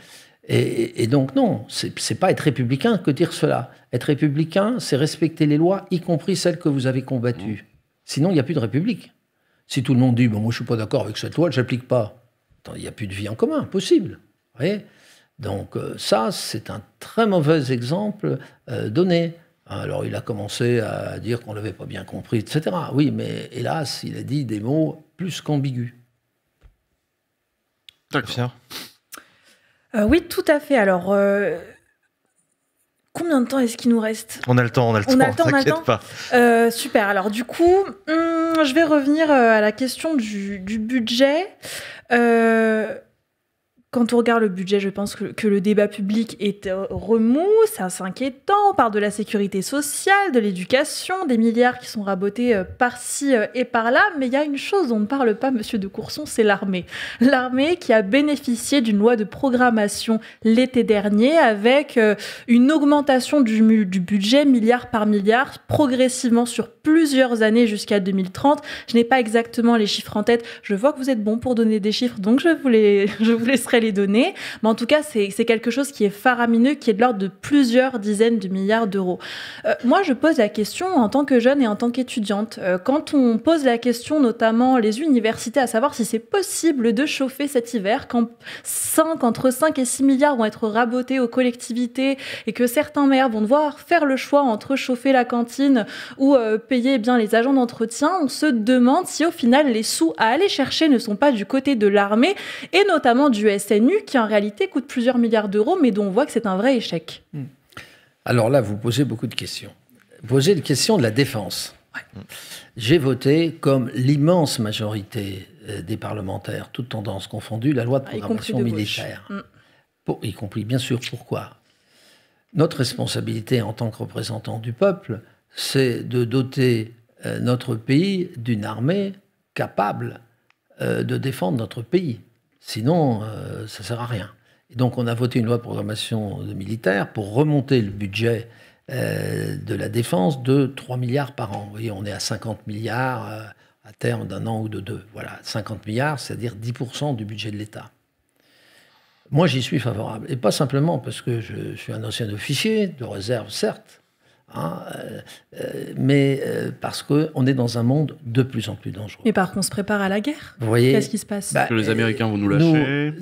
Et donc, non, c'est pas être républicain que dire cela. Être républicain, c'est respecter les lois, y compris celles que vous avez combattues. Sinon, il n'y a plus de république. Si tout le monde dit, moi, je ne suis pas d'accord avec cette loi, je ne l'applique pas. Il n'y a plus de vie en commun, possible. Vous voyez? Donc, ça, c'est un très mauvais exemple donné. Alors il a commencé à dire qu'on l'avait pas bien compris, etc. Oui, mais hélas, il a dit des mots plus qu'ambigus. D'accord. Oui, tout à fait. Alors, combien de temps est-ce qu'il nous reste? On a le temps, t'inquiète pas. Super. Alors, du coup, je vais revenir à la question du budget. Quand on regarde le budget, je pense que le débat public est remous, c'est assez inquiétant. On parle de la sécurité sociale, de l'éducation, des milliards qui sont rabotés par-ci et par-là. Mais il y a une chose dont on ne parle pas, monsieur de Courson, c'est l'armée. L'armée qui a bénéficié d'une loi de programmation l'été dernier avec une augmentation du budget milliard par milliard, progressivement sur plusieurs années jusqu'à 2030. Je n'ai pas exactement les chiffres en tête. Je vois que vous êtes bon pour donner des chiffres, donc je vous laisserai les données. Mais en tout cas, c'est quelque chose qui est faramineux, qui est de l'ordre de plusieurs dizaines de milliards d'euros. Moi, je pose la question en tant que jeune et en tant qu'étudiante. Quand on pose la question, notamment les universités, à savoir si c'est possible de chauffer cet hiver, quand entre 5 et 6 milliards vont être rabotés aux collectivités et que certains maires vont devoir faire le choix entre chauffer la cantine ou payer bien les agents d'entretien, on se demande si au final les sous à aller chercher ne sont pas du côté de l'armée et notamment du SNU qui en réalité coûte plusieurs milliards d'euros mais dont on voit que c'est un vrai échec. Alors là, vous posez beaucoup de questions. Vous posez la question de la défense. Ouais. J'ai voté, comme l'immense majorité des parlementaires, toutes tendances confondues, la loi de programmation militaire. Y compris, bien sûr, pourquoi ? Notre responsabilité en tant que représentants du peuple, c'est de doter notre pays d'une armée capable de défendre notre pays. Sinon, ça ne sert à rien. Et donc, on a voté une loi de programmation militaire pour remonter le budget de la défense de 3 milliards par an. Vous voyez, on est à 50 milliards à terme d'un an ou de deux. Voilà, 50 milliards, c'est-à-dire 10% du budget de l'État. Moi, j'y suis favorable. Et pas simplement parce que je suis un ancien officier de réserve, certes, mais parce qu'on est dans un monde de plus en plus dangereux. Mais par contre, on se prépare à la guerre. Vous voyez, qu'est-ce qui se passe ? Que les Américains vont nous lâcher.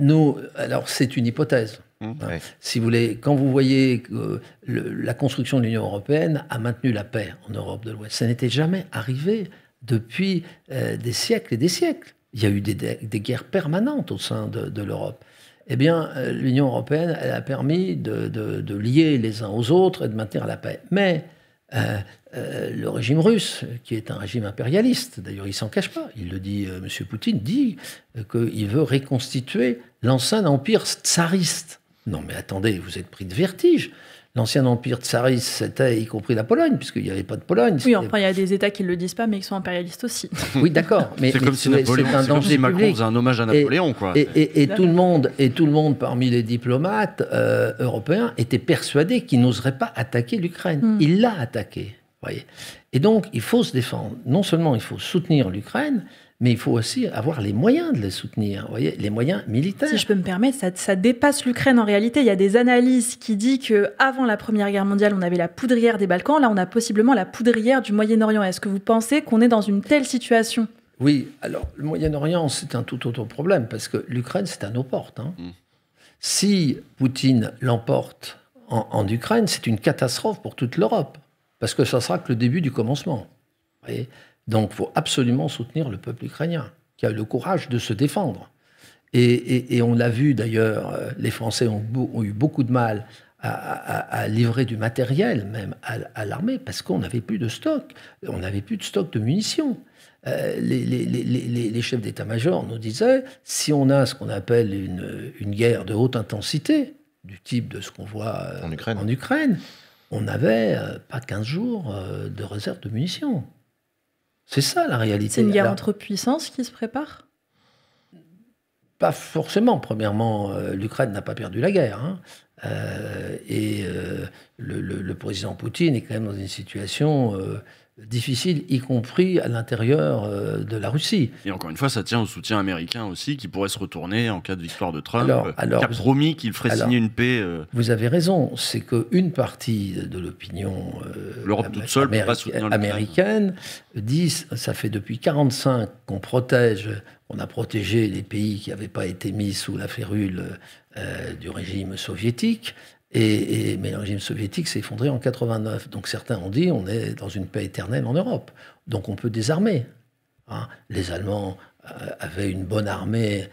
Alors, c'est une hypothèse. Ouais. Si vous voulez, quand vous voyez que la construction de l'Union européenne a maintenu la paix en Europe de l'Ouest, ça n'était jamais arrivé depuis des siècles et des siècles. Il y a eu des guerres permanentes au sein de l'Europe. Eh bien, l'Union européenne, elle a permis de lier les uns aux autres et de maintenir la paix. Mais le régime russe, qui est un régime impérialiste, d'ailleurs il ne s'en cache pas, il le dit, M. Poutine dit qu'il veut reconstituer l'ancien empire tsariste. Non mais attendez, vous êtes pris de vertige. L'ancien empire tsariste, c'était y compris la Pologne, puisqu'il n'y avait pas de Pologne. Oui, enfin, il y a des États qui ne le disent pas, mais qui sont impérialistes aussi. Oui, d'accord. Mais c'est comme si Napoléon, c'est un danger public. Macron faisait un hommage à Napoléon, quoi. Et tout le monde, parmi les diplomates européens, était persuadé qu'il n'oserait pas attaquer l'Ukraine. Il l'a attaqué, voyez. Et donc, il faut se défendre. Non seulement il faut soutenir l'Ukraine, mais il faut aussi avoir les moyens de les soutenir, vous voyez, les moyens militaires. Si je peux me permettre, ça dépasse l'Ukraine en réalité. Il y a des analyses qui disent qu'avant la Première Guerre mondiale, on avait la poudrière des Balkans. Là, on a possiblement la poudrière du Moyen-Orient. Est-ce que vous pensez qu'on est dans une telle situation ? Oui, alors le Moyen-Orient, c'est un tout autre problème, parce que l'Ukraine, c'est à nos portes. Si Poutine l'emporte en Ukraine, c'est une catastrophe pour toute l'Europe, parce que ça sera que le début du commencement. Vous voyez ? Donc, il faut absolument soutenir le peuple ukrainien, qui a le courage de se défendre. Et on l'a vu d'ailleurs, les Français ont eu beaucoup de mal à livrer du matériel, même à l'armée, parce qu'on n'avait plus de stock. On n'avait plus de stock de munitions. Les chefs d'état-major nous disaient, si on a ce qu'on appelle une guerre de haute intensité, du type de ce qu'on voit en Ukraine, on n'avait pas 15 jours de réserve de munitions. C'est ça la réalité. C'est une guerre entre puissances qui se prépare ? Pas forcément. Premièrement, l'Ukraine n'a pas perdu la guerre. Le président Poutine est quand même dans une situation difficile, y compris à l'intérieur de la Russie. Et encore une fois, ça tient au soutien américain aussi, qui pourrait se retourner en cas de victoire de Trump, qui a promis qu'il ferait signer une paix. Vous avez raison, c'est qu'une partie de l'opinion l'Europe toute seule peut pas soutenir américaine dit, ça fait depuis 1945 qu'on protège, on a protégé les pays qui n'avaient pas été mis sous la férule du régime soviétique, Mais le régime soviétique s'est effondré en 89. Donc certains ont dit on est dans une paix éternelle en Europe. Donc on peut désarmer. Hein. Les Allemands avaient une bonne armée.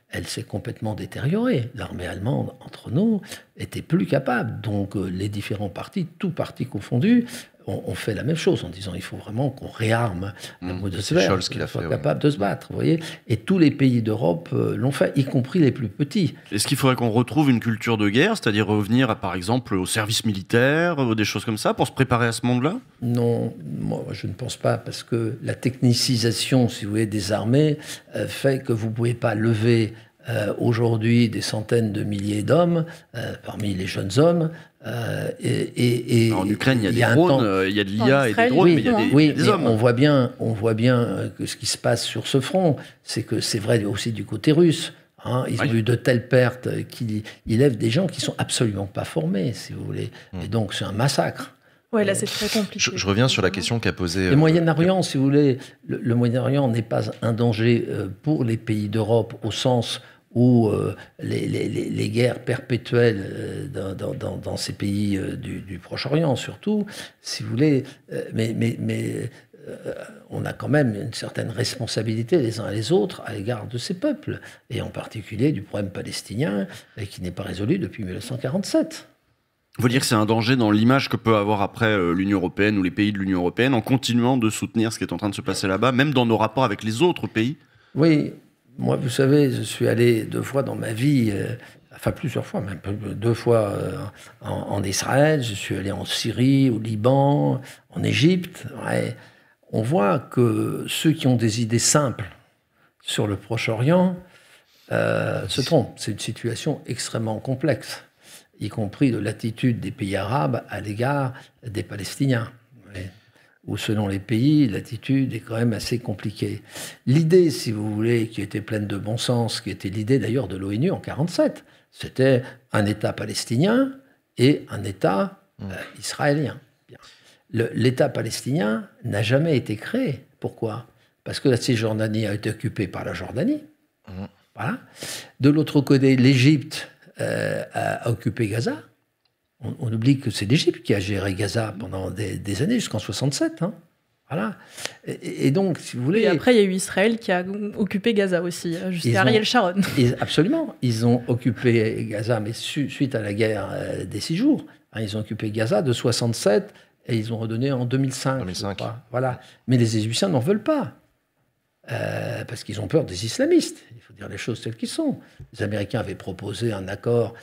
Elle s'est complètement détériorée. L'armée allemande, entre nous, était plus capable. Donc les différents partis, tous partis confondus, ont fait la même chose en disant il faut vraiment qu'on réarme la Bundeswehr, Scholz qui l'a soit fait, capable de se battre. Vous voyez, et tous les pays d'Europe l'ont fait, y compris les plus petits. Est-ce qu'il faudrait qu'on retrouve une culture de guerre, c'est-à-dire revenir, par exemple, au service militaire, des choses comme ça, pour se préparer à ce monde-là? Non, moi je ne pense pas, parce que la technicisation, si vous voulez, des armées fait que vous ne pouvez pas lever aujourd'hui des centaines de milliers d'hommes parmi les jeunes hommes. En Ukraine, il y a des drones, il y a de l'IA et des drones, oui, mais il y a oui, des mais hommes. on voit bien que ce qui se passe sur ce front, c'est que c'est vrai aussi du côté russe. Hein, ils ont eu de telles pertes qu'ils élèvent des gens qui sont absolument pas formés, si vous voulez. Et donc c'est un massacre. Ouais, là, c'est très compliqué. Je reviens sur la question qu'a posée... Le Moyen-Orient, si vous voulez, le Moyen-Orient n'est pas un danger pour les pays d'Europe au sens où les guerres perpétuelles dans ces pays du Proche-Orient, surtout, si vous voulez, on a quand même une certaine responsabilité les uns et les autres à l'égard de ces peuples, et en particulier du problème palestinien, qui n'est pas résolu depuis 1947. Il faut dire que c'est un danger dans l'image que peut avoir après l'Union européenne ou les pays de l'Union européenne en continuant de soutenir ce qui est en train de se passer là-bas, même dans nos rapports avec les autres pays. Oui, moi, vous savez, je suis allé 2 fois dans ma vie, enfin plusieurs fois, même 2 fois en Israël, je suis allé en Syrie, au Liban, en Égypte. Ouais. On voit que ceux qui ont des idées simples sur le Proche-Orient se trompent. C'est une situation extrêmement complexe, y compris de l'attitude des pays arabes à l'égard des Palestiniens. Ouais. Où selon les pays, l'attitude est quand même assez compliquée. L'idée, si vous voulez, qui était pleine de bon sens, qui était l'idée d'ailleurs de l'ONU en 1947, c'était un État palestinien et un État israélien. L'État palestinien n'a jamais été créé. Pourquoi? Parce que la Cisjordanie a été occupée par la Jordanie. Voilà. De l'autre côté, l'Égypte a occupé Gaza. On oublie que c'est l'Égypte qui a géré Gaza pendant des années, jusqu'en 67. Hein. Voilà. Et donc, si vous voulez... Et après, il y a eu Israël qui a occupé Gaza aussi, jusqu'à Ariel Sharon. Absolument. Ils ont occupé Gaza, mais suite à la guerre des 6 jours. Hein, ils ont occupé Gaza de 67 et ils ont redonné en 2005. Voilà. Mais les Égyptiens n'en veulent pas. Parce qu'ils ont peur des islamistes. Il faut dire les choses telles qu'elles sont. Les Américains avaient proposé un accord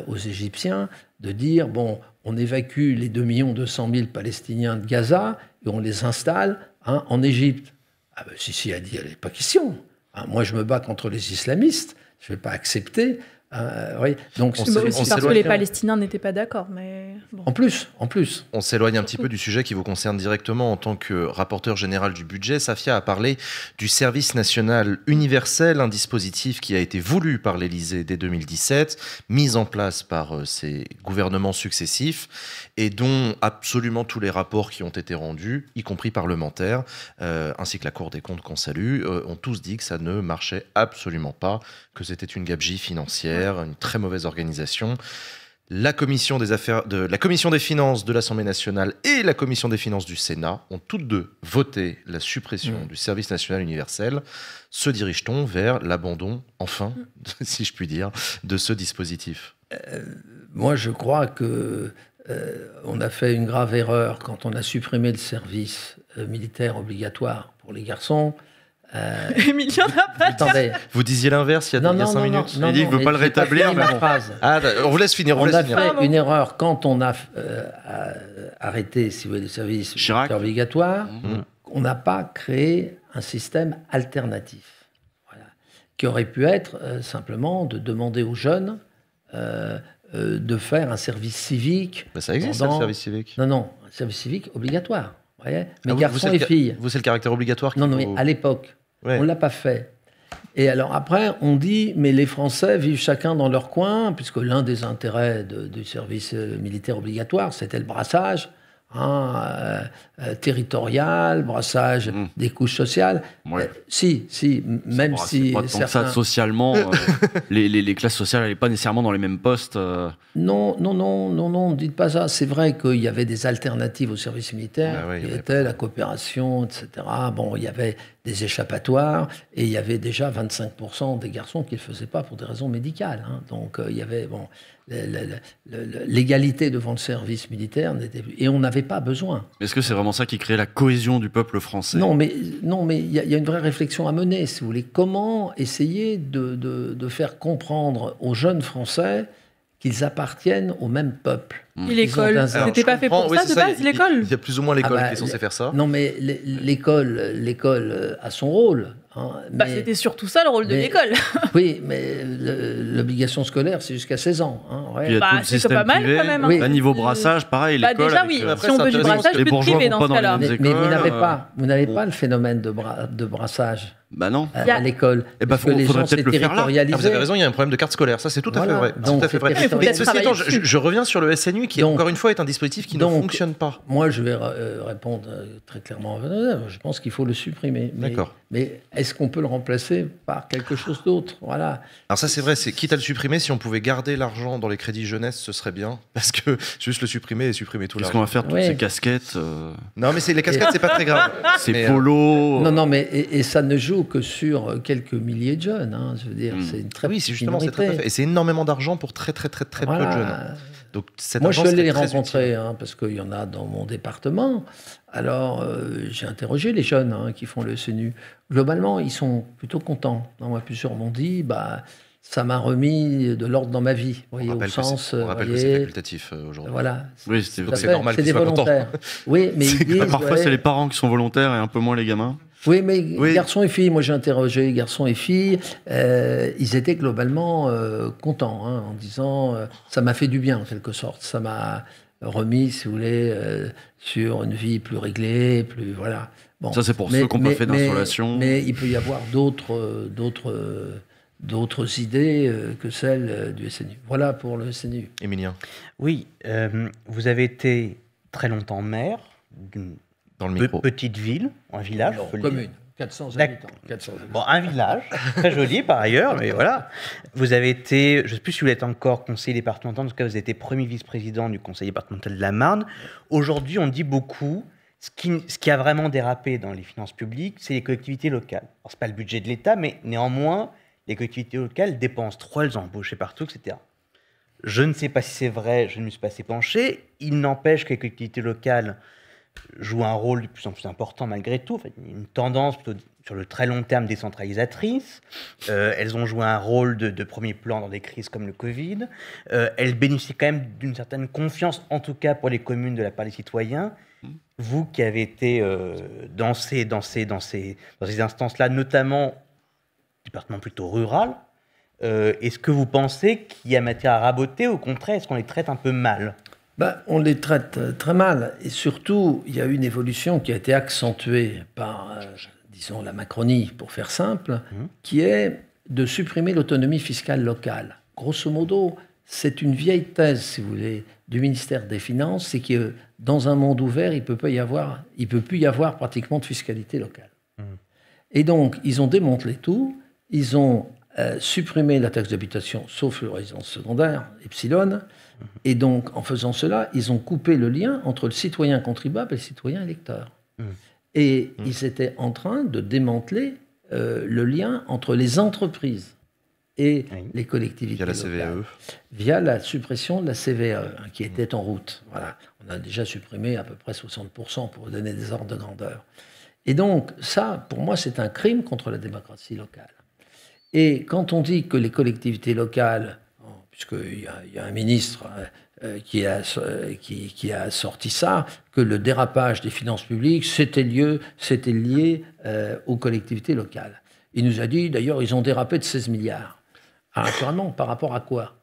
aux Égyptiens de dire, bon, on évacue les 2 200 000 Palestiniens de Gaza et on les installe en Égypte. Ah ben, si, a dit, il n'est pas question. Hein, moi, je me bats contre les islamistes. Je ne vais pas accepter... oui. Donc, parce que les Palestiniens n'étaient pas d'accord. Mais bon. En plus. On s'éloigne un petit peu du sujet qui vous concerne directement en tant que rapporteur général du budget. Safia a parlé du service national universel, un dispositif qui a été voulu par l'Élysée dès 2017, mis en place par ses gouvernements successifs et dont absolument tous les rapports qui ont été rendus, y compris parlementaires, ainsi que la Cour des comptes qu'on salue, ont tous dit que ça ne marchait absolument pas, que c'était une gabegie financière, une très mauvaise organisation. La commission des finances de l'Assemblée nationale et la commission des finances du Sénat ont toutes deux voté la suppression du service national universel. Se dirige-t-on vers l'abandon, enfin, si je puis dire, de ce dispositif? Moi, je crois que on a fait une grave erreur quand on a supprimé le service militaire obligatoire pour les garçons. Emilien n'a pas... Attendez. Vous disiez l'inverse il y a 5 minutes. Il dit qu'il ne veut pas le rétablir. Ma phrase. Ah, on vous laisse finir. On a fait une erreur quand on a arrêté, si vous voulez, le service obligatoire. On n'a pas créé un système alternatif. Voilà. Qui aurait pu être simplement de demander aux jeunes de faire un service civique. Ça existe, le service civique. Non, un service civique obligatoire. Voyez, mais garçons et filles. Vous, c'est le caractère obligatoire Non, mais à l'époque, on ne l'a pas fait. Et alors après, on dit, mais les Français vivent chacun dans leur coin, puisque l'un des intérêts du service militaire obligatoire, c'était le brassage. territorial, brassage des couches sociales. Ouais. Si, même C'est si pas tant que ça, socialement, les classes sociales n'allaient pas nécessairement dans les mêmes postes. Non, dites pas ça. C'est vrai qu'il y avait des alternatives au service militaire, Ah ouais, qui il y avait étaient la coopération, etc. Bon, il y avait des échappatoires, et il y avait déjà 25% des garçons qui ne le faisaient pas pour des raisons médicales. Hein. Donc, il y avait... Bon, l'égalité devant le service militaire n'était plus... Et on n'avait pas besoin. Est-ce que c'est vraiment ça qui crée la cohésion du peuple français? Non, mais il y a une vraie réflexion à mener, si vous voulez. Comment essayer de faire comprendre aux jeunes Français qu'ils appartiennent au même peuple? Et l'école, c'était pas fait pour ça de base, l'école? Il y a plus ou moins l'école Ah bah, qui est censée faire ça. Non, mais l'école a son rôle. Hein, Bah, mais- c'était surtout ça le rôle de mais- l'école. Oui, mais l'obligation scolaire, c'est jusqu'à 16 ans. Hein, ouais. Puis il y a Bah, tout le c'est système pas mal, privé. quand même, hein. Oui. À niveau brassage, pareil, Bah, l'école. déjà, avec, oui. après, Si on c'est veut du intéressant, brassage, les plus de bourgeois privé vont dans pas ce dans les cas-là. mêmes Mais vous n'avez écoles, pas le phénomène de brassage Bah non. Il y a- à l'école. Eh ben, Parce que les faudrait gens, c'est peut-être le faire là. territorialisé. Ah, vous avez raison, il y a un problème de carte scolaire. Ça, c'est tout à fait Voilà. vrai. Donc, Tout à fait vrai. c'est Il faut Mais peut-être ceci étant, travailler je reviens sur le SNU qui, Donc- encore une fois, est un dispositif qui ne donc- fonctionne pas. Moi, je vais répondre très clairement. Je pense qu'il faut le supprimer. D'accord. Mais est-ce qu'on peut le remplacer par quelque chose d'autre? Voilà. Alors ça, c'est vrai, c'est quitte à le supprimer, si on pouvait garder l'argent dans les crédits jeunesse, ce serait bien. Parce que juste le supprimer et supprimer tout Qu'est-ce qu'on l'argent. va faire toutes Ouais. ces casquettes, Non, mais les cascades, c'est pas très grave. ces Mais, polos Non, mais et ça ne joue que sur quelques milliers de jeunes. Hein, je veux dire, c'est une très oui, petite c'est justement, c'est minorité. très, et c'est énormément d'argent pour très peu de Voilà. jeunes. Donc, cet Moi, argent je serait l'ai très rencontré, hein, parce qu'il y en a dans mon département. Alors, j'ai interrogé les jeunes qui font le SNU. Globalement, ils sont plutôt contents. Non, moi, plusieurs m'ont dit, ça m'a remis de l'ordre dans ma vie. Vous voyez, On au rappelle sens, on rappelle que c'est voyez, facultatif aujourd'hui. voilà. Oui, c'était Tout à c'est fait. normal C'est qu'ils des soient contents. volontaires. Oui, mais ils disent, Parfois, ouais, c'est les parents qui sont volontaires et un peu moins les gamins. oui, mais Oui. garçons et filles, moi j'ai interrogé garçons et filles, ils étaient globalement contents, en disant ça m'a fait du bien en quelque sorte, ça m'a remis, si vous voulez, sur une vie plus réglée, plus voilà. Bon. Ça, c'est pour ceux qui n'ont pas fait d'installation. Mais il peut y avoir d'autres idées que celles du SNU. Voilà pour le SNU. Émilien, Oui, vous avez été très longtemps maire d'une dans le micro. petite ville, un village, Non, faut le dire. commune, 400 D'accord. habitants. 400 habitants. Bon, un village, très joli par ailleurs, mais voilà. Vous avez été, je ne sais plus si vous êtes encore conseiller départemental, en tout cas vous avez été premier vice-président du conseil départemental de la Marne. Aujourd'hui, on dit beaucoup, ce qui a vraiment dérapé dans les finances publiques, c'est les collectivités locales. Alors, ce n'est pas le budget de l'État, mais néanmoins, les collectivités locales dépensent trop, elles ont embauché partout, etc. Je ne sais pas si c'est vrai, je ne me suis pas assez penché. Il n'empêche que les collectivités locales jouent un rôle de plus en plus important malgré tout. Enfin, il y a une tendance plutôt sur le très long terme décentralisatrice. Elles ont joué un rôle de premier plan dans des crises comme le Covid. Elles bénéficient quand même d'une certaine confiance, en tout cas pour les communes, de la part des citoyens. Vous qui avez été dans ces instances-là, notamment département plutôt rural, est-ce que vous pensez qu'il y a matière à raboter? Au contraire, est-ce qu'on les traite un peu mal? On les traite très mal. Et surtout, il y a eu une évolution qui a été accentuée par, disons, la Macronie, pour faire simple, qui est de supprimer l'autonomie fiscale locale. Grosso modo, c'est une vieille thèse, si vous voulez, du ministère des Finances, c'est que dans un monde ouvert, il ne peut plus y avoir pratiquement de fiscalité locale. Et donc, ils ont démantelé tout, ils ont supprimé la taxe d'habitation, sauf le résidence secondaire, Epsilon. Et donc, en faisant cela, ils ont coupé le lien entre le citoyen contribuable et le citoyen électeur. Et ils étaient en train de démanteler le lien entre les entreprises et les collectivités Via la locales. CVAE. Via la suppression de la CVAE, qui était en route. Voilà. On a déjà supprimé à peu près 60% pour donner des ordres de grandeur. Et donc, ça, pour moi, c'est un crime contre la démocratie locale. Et quand on dit que les collectivités locales, puisqu'il y a un ministre qui a sorti ça, que le dérapage des finances publiques, c'était lié aux collectivités locales. Il nous a dit, d'ailleurs, ils ont dérapé de 16 milliards. Alors, naturellement, par rapport à quoi?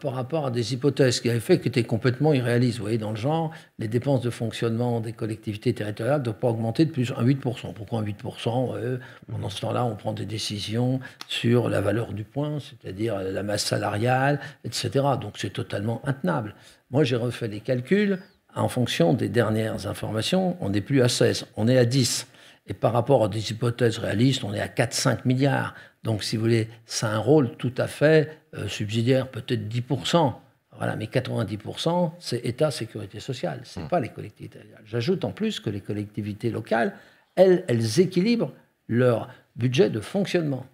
Par rapport à des hypothèses qui avaient fait qui étaient complètement irréalistes. Vous voyez, dans le genre, les dépenses de fonctionnement des collectivités territoriales ne doivent pas augmenter de plus 8%. Pourquoi 8%? Pendant ce temps-là, on prend des décisions sur la valeur du point, c'est-à-dire la masse salariale, etc. Donc c'est totalement intenable. Moi, j'ai refait les calculs. en fonction des dernières informations, on n'est plus à 16, on est à 10. Et par rapport à des hypothèses réalistes, on est à 4-5 milliards. Donc, si vous voulez, c'est un rôle tout à fait subsidiaire, peut-être 10%. Voilà, mais 90%, c'est État, sécurité sociale. Ce n'est pas les collectivités locales. J'ajoute en plus que les collectivités locales, elles équilibrent leur budget de fonctionnement.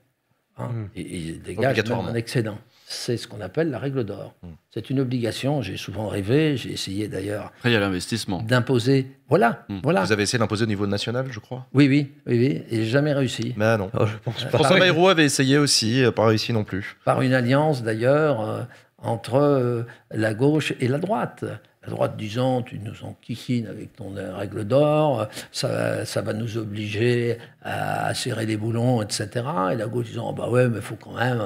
Et dégagent même un excédent. C'est ce qu'on appelle la règle d'or. C'est une obligation, j'ai souvent rêvé, j'ai essayé d'ailleurs... Après, il y a l'investissement. ...d'imposer... Voilà. Vous avez essayé d'imposer au niveau national, je crois? Oui, et j'ai jamais réussi. Mais non. Oh, je pense pas. François Bayrou avait essayé aussi, pas réussi non plus. Par une alliance d'ailleurs entre la gauche et la droite. La droite disant, tu nous enquiquines avec ton règle d'or, ça va nous obliger à serrer les boulons, etc. Et la gauche disant, bah ouais, mais il faut quand même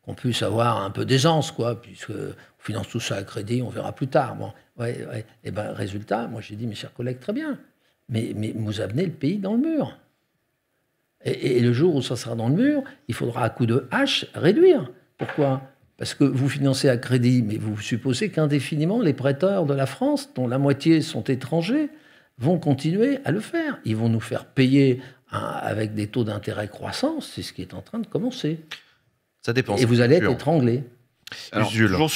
qu'on puisse avoir un peu d'aisance, quoi, puisque on finance tout ça à crédit, on verra plus tard. Bon, ouais. Et ben, résultat, moi j'ai dit, mes chers collègues, très bien, mais vous amenez le pays dans le mur. Et le jour où ça sera dans le mur, il faudra à coup de hache réduire. Pourquoi ? Parce que vous financez à crédit, mais vous supposez qu'indéfiniment, les prêteurs de la France, dont la moitié sont étrangers, vont continuer à le faire. Ils vont nous faire payer avec des taux d'intérêt croissants. C'est ce qui est en train de commencer. Ça dépend. Et vous allez être étranglés. Alors, toujours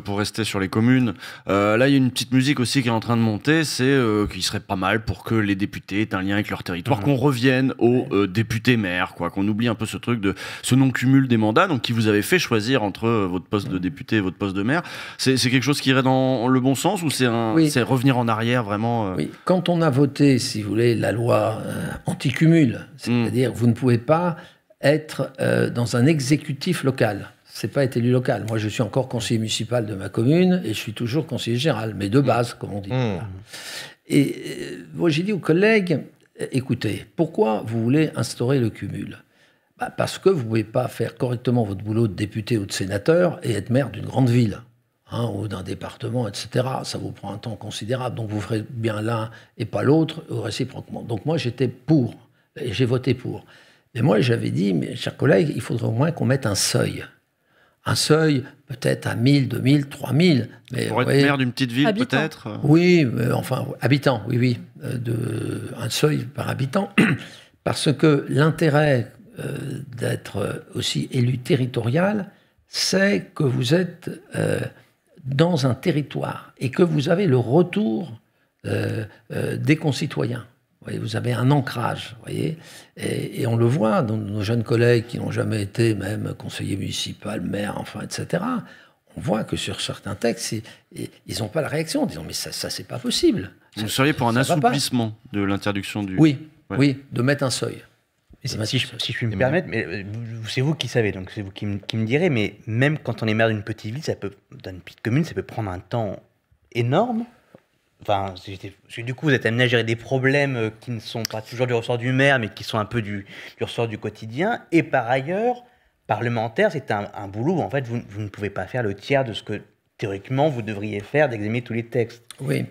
pour rester sur les communes, là il y a une petite musique aussi qui est en train de monter, c'est qu'il serait pas mal pour que les députés aient un lien avec leur territoire, qu'on revienne aux députés maires, quoi, qu'on oublie un peu ce truc de ce non-cumul des mandats, donc qui vous avait fait choisir entre votre poste de député et votre poste de maire. C'est quelque chose qui irait dans le bon sens ou c'est revenir en arrière vraiment Oui, quand on a voté, si vous voulez, la loi anti-cumul, c'est-à-dire vous ne pouvez pas être dans un exécutif local. C'est pas être élu local. Moi, je suis encore conseiller municipal de ma commune et je suis toujours conseiller général, mais de base, comme on dit. Et moi, j'ai dit aux collègues, écoutez, pourquoi vous voulez instaurer le cumul ? Parce que vous ne pouvez pas faire correctement votre boulot de député ou de sénateur et être maire d'une grande ville, ou d'un département, etc. Ça vous prend un temps considérable. Donc, vous ferez bien l'un et pas l'autre, réciproquement. Donc, moi, j'étais pour, et j'ai voté pour. Mais moi, j'avais dit, mes chers collègues, il faudrait au moins qu'on mette un seuil. Un seuil, peut-être à 1000, 2000, 3000. Mais, pour être maire d'une petite ville, peut-être Oui, enfin, habitants, oui. Un seuil par habitant. Parce que l'intérêt d'être aussi élu territorial, c'est que vous êtes dans un territoire et que vous avez le retour des concitoyens. Vous avez un ancrage, voyez, et on le voit dans nos jeunes collègues qui n'ont jamais été même conseiller municipal, maire, enfin, etc. On voit que sur certains textes, ils n'ont pas la réaction en disant mais ça c'est pas possible. Vous seriez pour un assouplissement de l'interdiction du... Oui, de mettre un seuil. Si je puis me permettre, mais c'est vous qui savez, donc c'est vous qui me direz, mais même quand on est maire d'une petite ville, d'une petite commune, ça peut prendre un temps énorme. Enfin, parce que du coup, vous êtes amené à gérer des problèmes qui ne sont pas toujours du ressort du maire, mais qui sont un peu du ressort du quotidien. Et par ailleurs, parlementaire, c'est un boulot où en fait, vous ne pouvez pas faire le tiers de ce que théoriquement vous devriez faire, d'examiner tous les textes. Oui.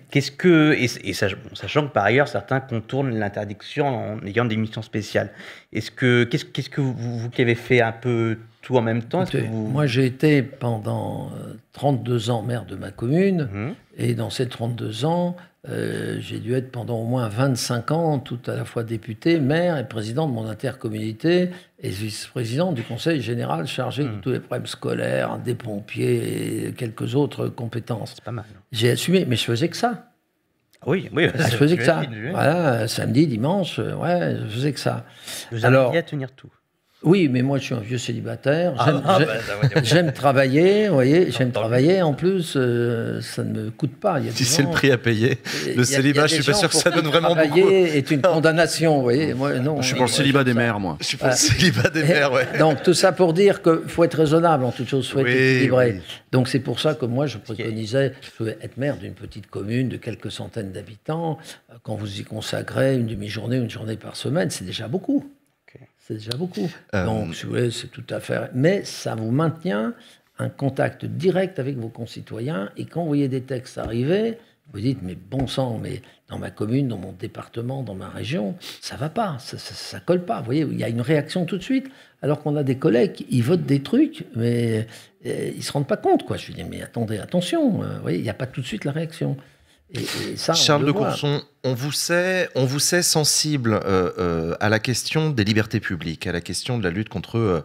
Sachant que par ailleurs, certains contournent l'interdiction en ayant des missions spéciales. Qu'est-ce que vous qui avez fait un peu tout en même temps? Moi, j'ai été pendant 32 ans maire de ma commune, et dans ces 32 ans, j'ai dû être pendant au moins 25 ans, tout à la fois député, maire et président de mon intercommunauté, et vice-président du conseil général chargé de tous les problèmes scolaires, des pompiers et quelques autres compétences. C'est pas mal. J'ai assumé, mais je faisais que ça. Oui. Je faisais que ça. Voilà, samedi, dimanche, je faisais que ça. Vous arriviez à tenir tout. Oui, mais moi, je suis un vieux célibataire. J'aime travailler, vous voyez. J'aime travailler. En plus, ça ne me coûte pas. Si c'est le prix à payer, le célibat, je suis pas sûr que ça donne vraiment beaucoup. Travailler est une condamnation, vous voyez. Moi, non. Je suis pour le célibat des mères, moi. Je suis pour le célibat des mères, ouais. Donc, tout ça pour dire qu'il faut être raisonnable en toute chose, il faut être équilibré. Oui. Donc, c'est pour ça que moi, je préconisais, je pouvais être maire d'une petite commune de quelques centaines d'habitants. Quand vous y consacrez une demi-journée, une journée par semaine, c'est déjà beaucoup. C'est déjà beaucoup. Donc, si vous voulez, c'est tout à fait... Mais ça vous maintient un contact direct avec vos concitoyens. Et quand vous voyez des textes arriver, vous dites, mais bon sang, mais dans ma commune, dans mon département, dans ma région, ça va pas, ça colle pas. Vous voyez, il y a une réaction tout de suite. Alors qu'on a des collègues, ils votent des trucs, mais ils se rendent pas compte, quoi. Je dis, mais attendez, attention. Vous voyez, il n'y a pas tout de suite la réaction. Et ça, Charles on de le voit. Courson, on vous sait sensible à la question des libertés publiques, à la question de la lutte contre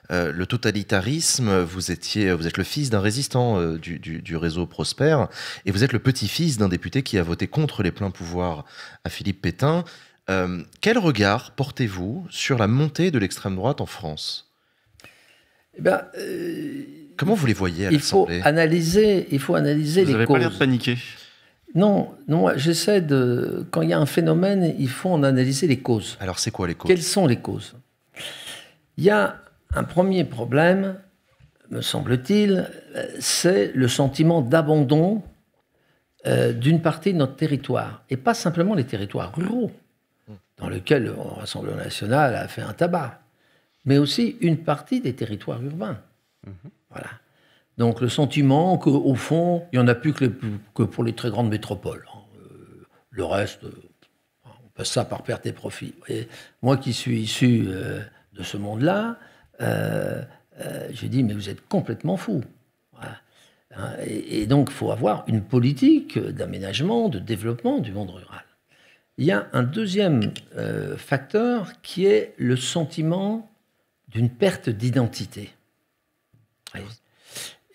le totalitarisme. Vous êtes le fils d'un résistant du réseau Prosper, et vous êtes le petit-fils d'un député qui a voté contre les pleins pouvoirs à Philippe Pétain. Quel regard portez-vous sur la montée de l'extrême droite en France? Eh ben, Comment vous les voyez à il faut l'Assemblée? analyser Vous les n'avez pas l'air de causes. paniquer. Non, moi, j'essaie de... Quand il y a un phénomène, il faut en analyser les causes. Alors c'est quoi les causes? Quelles sont les causes? Il y a un premier problème, me semble-t-il, c'est le sentiment d'abandon d'une partie de notre territoire, et pas simplement les territoires ruraux, dans lesquels le Rassemblement national a fait un tabac, mais aussi une partie des territoires urbains. Voilà. Donc le sentiment qu'au fond, il n'y en a plus que pour les très grandes métropoles. Le reste, on passe ça par perte et profit. Vous voyez, moi qui suis issu de ce monde-là, j'ai dit, mais vous êtes complètement fous. Voilà. Et donc, il faut avoir une politique d'aménagement, de développement du monde rural. Il y a un deuxième facteur qui est le sentiment d'une perte d'identité.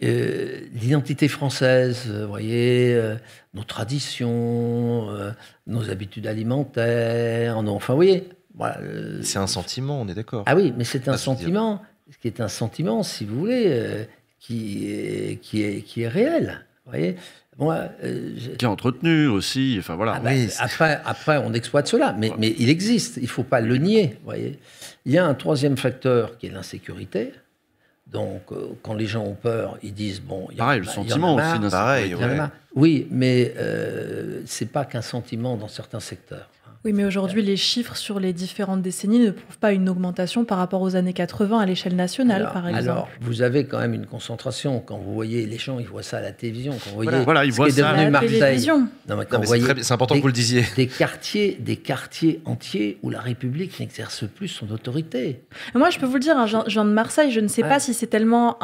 L'identité française, vous voyez, nos traditions, nos habitudes alimentaires, enfin, vous voyez. Voilà, C'est un sentiment, on est d'accord. Ah oui, mais c'est un Ah, je veux dire. sentiment, qui est un sentiment, si vous voulez, qui est réel. Vous voyez, moi, Qui est entretenu aussi. Enfin voilà. ah ben, après, on exploite cela, mais il existe. Il ne faut pas le nier. Vous voyez, il y a un troisième facteur qui est l'insécurité. Donc, quand les gens ont peur, ils disent bon. Pareil, le sentiment aussi d'insécurité. Pareil, ouais. Oui, mais c'est pas qu'un sentiment dans certains secteurs. Oui, mais aujourd'hui, les chiffres sur les différentes décennies ne prouvent pas une augmentation par rapport aux années 80 à l'échelle nationale, par exemple. Alors, vous avez quand même une concentration. Quand vous voyez les gens, ils voient ça à la télévision. Quand vous voyez Voilà, ils ce voient qui est ça à devenu la Marseille. télévision. Non, mais Non, quand mais vous voyez c'est important que vous le disiez. des quartiers entiers où la République n'exerce plus son autorité. Moi, je peux vous le dire, hein, je viens de Marseille, je ne sais Ouais. pas si c'est tellement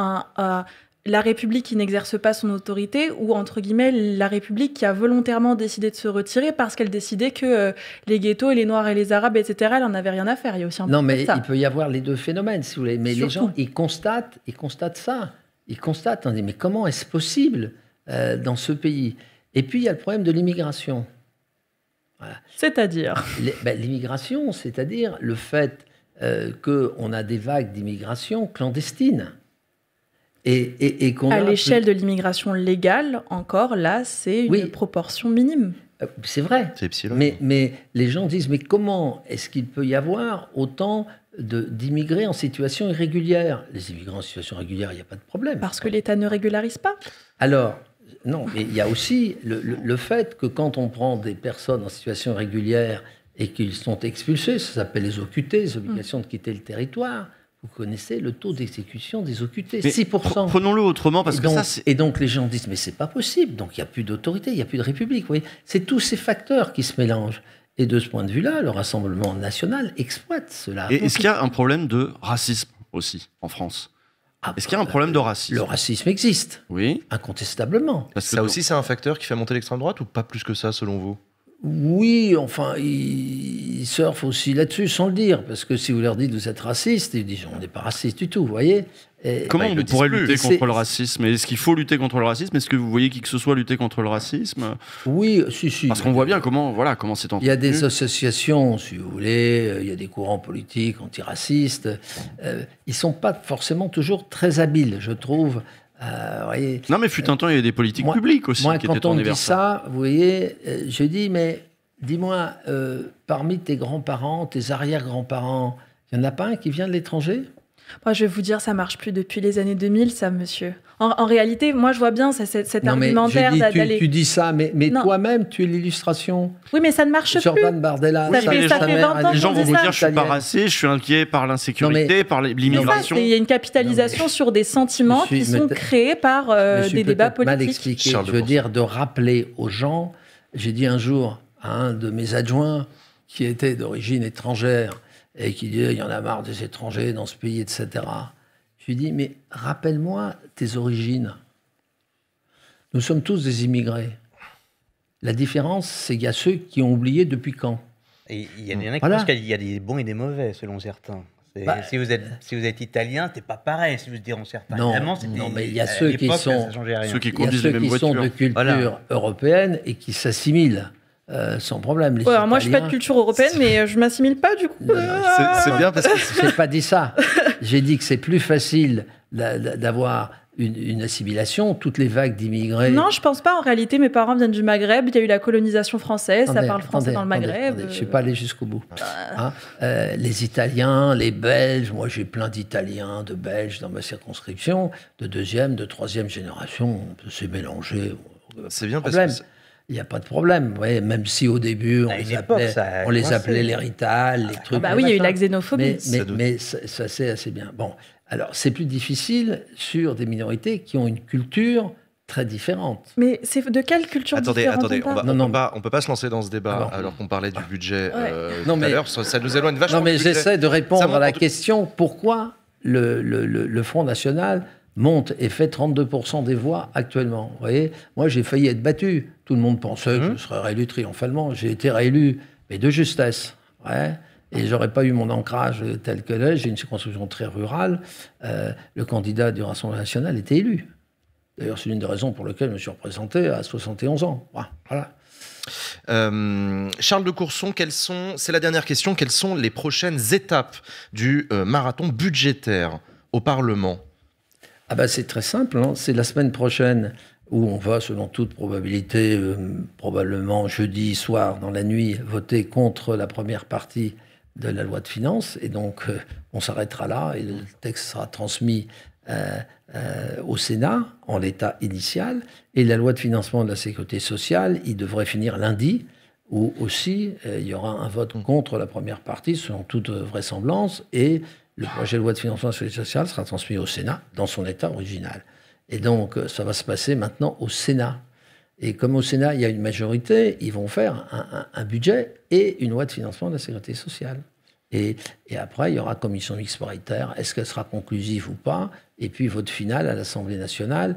la République qui n'exerce pas son autorité ou, entre guillemets, la République qui a volontairement décidé de se retirer parce qu'elle décidait que les ghettos et les Noirs et les Arabes, etc., elle n'en avait rien à faire. Il y a aussi un peu Non, de mais ça. il peut y avoir les deux phénomènes, si vous voulez. Mais les Surtout. gens, ils constatent ça. Ils constatent, on dit, mais comment est-ce possible dans ce pays? Et puis, il y a le problème de l'immigration. C'est-à-dire L'immigration, c'est-à-dire le fait qu'on a des vagues d'immigration clandestine. Et qu'on à a l'échelle de l'immigration légale, encore, là, c'est une Oui. proportion minime. C'est vrai. C'est epsilon. Mais les gens disent, mais comment est-ce qu'il peut y avoir autant d'immigrés en situation irrégulière? Les immigrants en situation régulière, il n'y a pas de problème. Parce que l'État ne régularise pas. Alors, non, mais il y a aussi le fait que quand on prend des personnes en situation irrégulière et qu'ils sont expulsés, ça s'appelle les OQT, les obligations de quitter le territoire. Vous connaissez le taux d'exécution des OQT, Mais 6%. Prenons-le autrement parce que ça, c'est. Et donc les gens disent, mais c'est pas possible, donc il n'y a plus d'autorité, il n'y a plus de république. Vous voyez, c'est tous ces facteurs qui se mélangent. Et de ce point de vue-là, le Rassemblement national exploite cela. Et est-ce qu'il y a un problème de racisme aussi en France? Ah, Est-ce qu'il y a un problème de racisme? Le racisme existe, Oui. incontestablement. Parce que Ça aussi, c'est un facteur qui fait monter l'extrême droite ou pas plus que ça, selon vous? Oui, enfin, ils surfent aussi là-dessus sans le dire, parce que si vous leur dites vous êtes raciste, ils disent on n'est pas raciste du tout, vous voyez. Et- Comment ils le on pourrait disent plus. lutter C'est- contre le racisme? Est-ce qu'il faut lutter contre le racisme? Est-ce que vous voyez qui que ce soit lutter contre le racisme? Oui, si. Parce qu'on voit bien comment c'est Il y a des entretenu. associations, si vous voulez, il y a des courants politiques antiracistes. Ils ne sont pas forcément toujours très habiles, je trouve. Vous voyez, Non, mais fut un temps, il y a des politiques moi- publiques aussi moi, qui étaient quand on tournées me dit vers ça. ça, vous voyez, je dis, mais dis-moi, parmi tes grands-parents, tes arrière-grands-parents, il n'y en a pas un qui vient de l'étranger? Moi, je vais vous dire, ça marche plus depuis les années 2000, ça, monsieur. En réalité, moi, je vois bien cet Non, mais argumentaire je dis, d'aller... tu dis ça, mais Non. toi-même, tu es l'illustration. Oui, mais ça ne marche plus. Jordan Bardella, Ça sa- fait- ça sa fait mère 20 ans Les gens qu'on vont dit vous ça. dire je suis pas italienne. raciste, je suis inquiet par l'insécurité, Non, mais- par C'est l'immigration. ça, il y a une capitalisation sur des sentiments Je suis- qui sont mais créés par Je me suis des débats peut-être mal politiques. expliqué. Charles Je de veux Courson. dire de rappeler aux gens. J'ai dit un jour à un de mes adjoints qui était d'origine étrangère et qui disait il y en a marre des étrangers dans ce pays, etc. Je lui ai dit mais rappelle-moi tes origines. Nous sommes tous des immigrés. La différence, c'est qu'il y a ceux qui ont oublié depuis quand. Et il y en a qui Voilà. pensent qu'il y a des bons et des mauvais, selon certains. Bah, si vous êtes italien, c'est pas pareil, si vous diront certains. Non, Évidemment, c'était- non, mais il y a à ceux qui l'époque, sont- ça changeait rien. Ceux qui Il y a conduisent ceux les mêmes qui sont voitures. de culture Voilà. européenne et qui s'assimilent sans problème. Les Ouais, alors moi, je suis pas de Italiens- culture européenne, mais je m'assimile pas du coup. Non, non, C'est bien parce que J'ai pas dit ça. J'ai dit que c'est plus facile d'avoir une assimilation. Toutes les vagues d'immigrés. Non, je pense pas. En réalité, mes parents viennent du Maghreb. Il y a eu la colonisation française. Ça Attendez, parle français dans le attendez, Maghreb. attendez, je ne suis pas allé jusqu'au bout. Hein, les Italiens, les Belges, moi j'ai plein d'Italiens, de Belges dans ma circonscription, de deuxième, de troisième génération, c'est mélangé. c'est bien parce Problème. que Il n'y a pas de problème. Ouais, même si au début, À une époque, ça a on les coincé. appelait les Rital, les Ah trucs. bah les oui, il y a eu machins. la xénophobie. Mais ça c'est assez bien. Bon, alors c'est plus difficile sur des minorités qui ont une culture très différente. Mais c'est de quelle culture différente attendez, on parle Non, on peut pas se lancer dans ce débat Ah bon. alors qu'on parlait du budget Ouais. Non, tout mais- à l'heure. Ça nous éloigne vachement. Non, mais du budget. j'essaie de répondre Ça montre à la en tout- question pourquoi le Front National monte et fait 32% des voix actuellement. Vous voyez, moi j'ai failli être battu. Tout le monde pensait que je serais réélu triomphalement. J'ai été réélu, mais de justesse. Ouais. Et j'aurais pas eu mon ancrage tel que là. J'ai une circonscription très rurale. Le candidat du Rassemblement national était élu. D'ailleurs, c'est l'une des raisons pour lesquelles je me suis représenté à 71 ans. Voilà. Charles de Courson, c'est la dernière question, quelles sont les prochaines étapes du marathon budgétaire au Parlement? Ah bah c'est très simple, hein. C'est la semaine prochaine où on va, selon toute probabilité, probablement jeudi soir, dans la nuit, voter contre la première partie de la loi de finances. Et donc, on s'arrêtera là et le texte sera transmis au Sénat en l'état initial. Et la loi de financement de la sécurité sociale, il devrait finir lundi, où aussi il y aura un vote contre la première partie, selon toute vraisemblance, et le projet de loi de financement de la sécurité sociale sera transmis au Sénat dans son état original. Et donc, ça va se passer maintenant au Sénat. Et comme au Sénat, il y a une majorité, ils vont faire un budget et une loi de financement de la sécurité sociale. Et après, il y aura commission mixte paritaire. Est-ce qu'elle sera conclusive ou pas? Et puis, vote final à l'Assemblée nationale.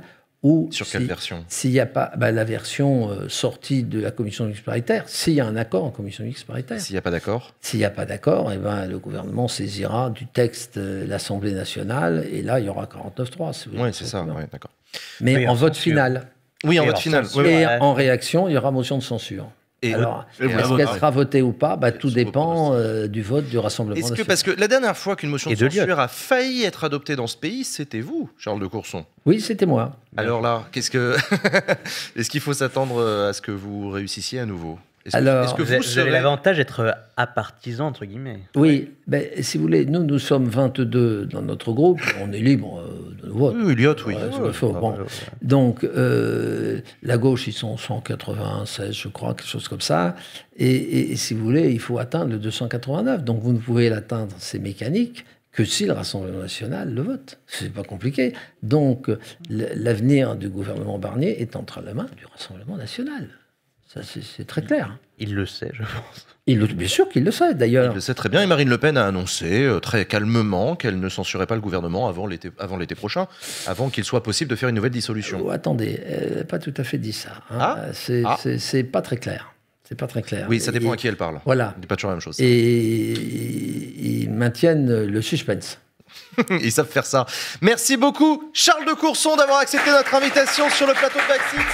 Sur quelle version? S'il n'y a pas la version sortie de la commission mixte paritaire, s'il y a un accord en commission mixte paritaire. S'il n'y a pas d'accord? S'il n'y a pas d'accord, eh ben, le gouvernement saisira du texte l'Assemblée nationale, et là, il y aura 49.3. Si vous Oui, voulez, c'est ça, simplement. ouais, d'accord. Mais Oui, en en vote censure. final. Oui, en Et vote en final. censure. Ouais, ouais. Et Ouais. en réaction, il y aura motion de censure. Et Alors, et vous la est-ce voterez. qu'elle sera votée ou pas? Sous Tout vos dépend du vote du Rassemblement Est-ce que, national. parce que la dernière fois qu'une motion de Et de Lyotte. censure a failli être adoptée dans ce pays, c'était vous, Charles de Courson. Oui, c'était moi. Alors là, est-ce qu'il faut s'attendre à ce que vous réussissiez à nouveau? Est-ce que, Alors, est-ce que Vous avez serez... l'avantage d'être apartisan, entre guillemets. Oui, ben, si vous voulez, nous sommes 22 dans notre groupe, on est libre de vote. Oui, Lyotte, oui. Ouais, c'est ce qu'il faut. Bon. Donc, la gauche, ils sont 196, je crois, quelque chose comme ça. Et si vous voulez, il faut atteindre le 289. Donc, vous ne pouvez l'atteindre, c'est mécanique, que si le Rassemblement national le vote. C'est pas compliqué. Donc, l'avenir du gouvernement Barnier est entre les mains du Rassemblement national. Ça, c'est très clair. Il le sait, je pense. Bien sûr qu'il le sait, Il d'ailleurs. le sait très bien. Et Marine Le Pen a annoncé très calmement qu'elle ne censurait pas le gouvernement avant l'été prochain, avant qu'il soit possible de faire une nouvelle dissolution. Oh, attendez, elle n'a pas tout à fait dit ça. Hein. Ah. C'est pas très clair. C'est pas très clair. Oui, ça dépend à qui elle parle. Voilà. C'est pas toujours la même chose. Et ils maintiennent le suspense. Ils savent faire ça. Merci beaucoup, Charles de Courson, d'avoir accepté notre invitation sur le plateau de Backseat.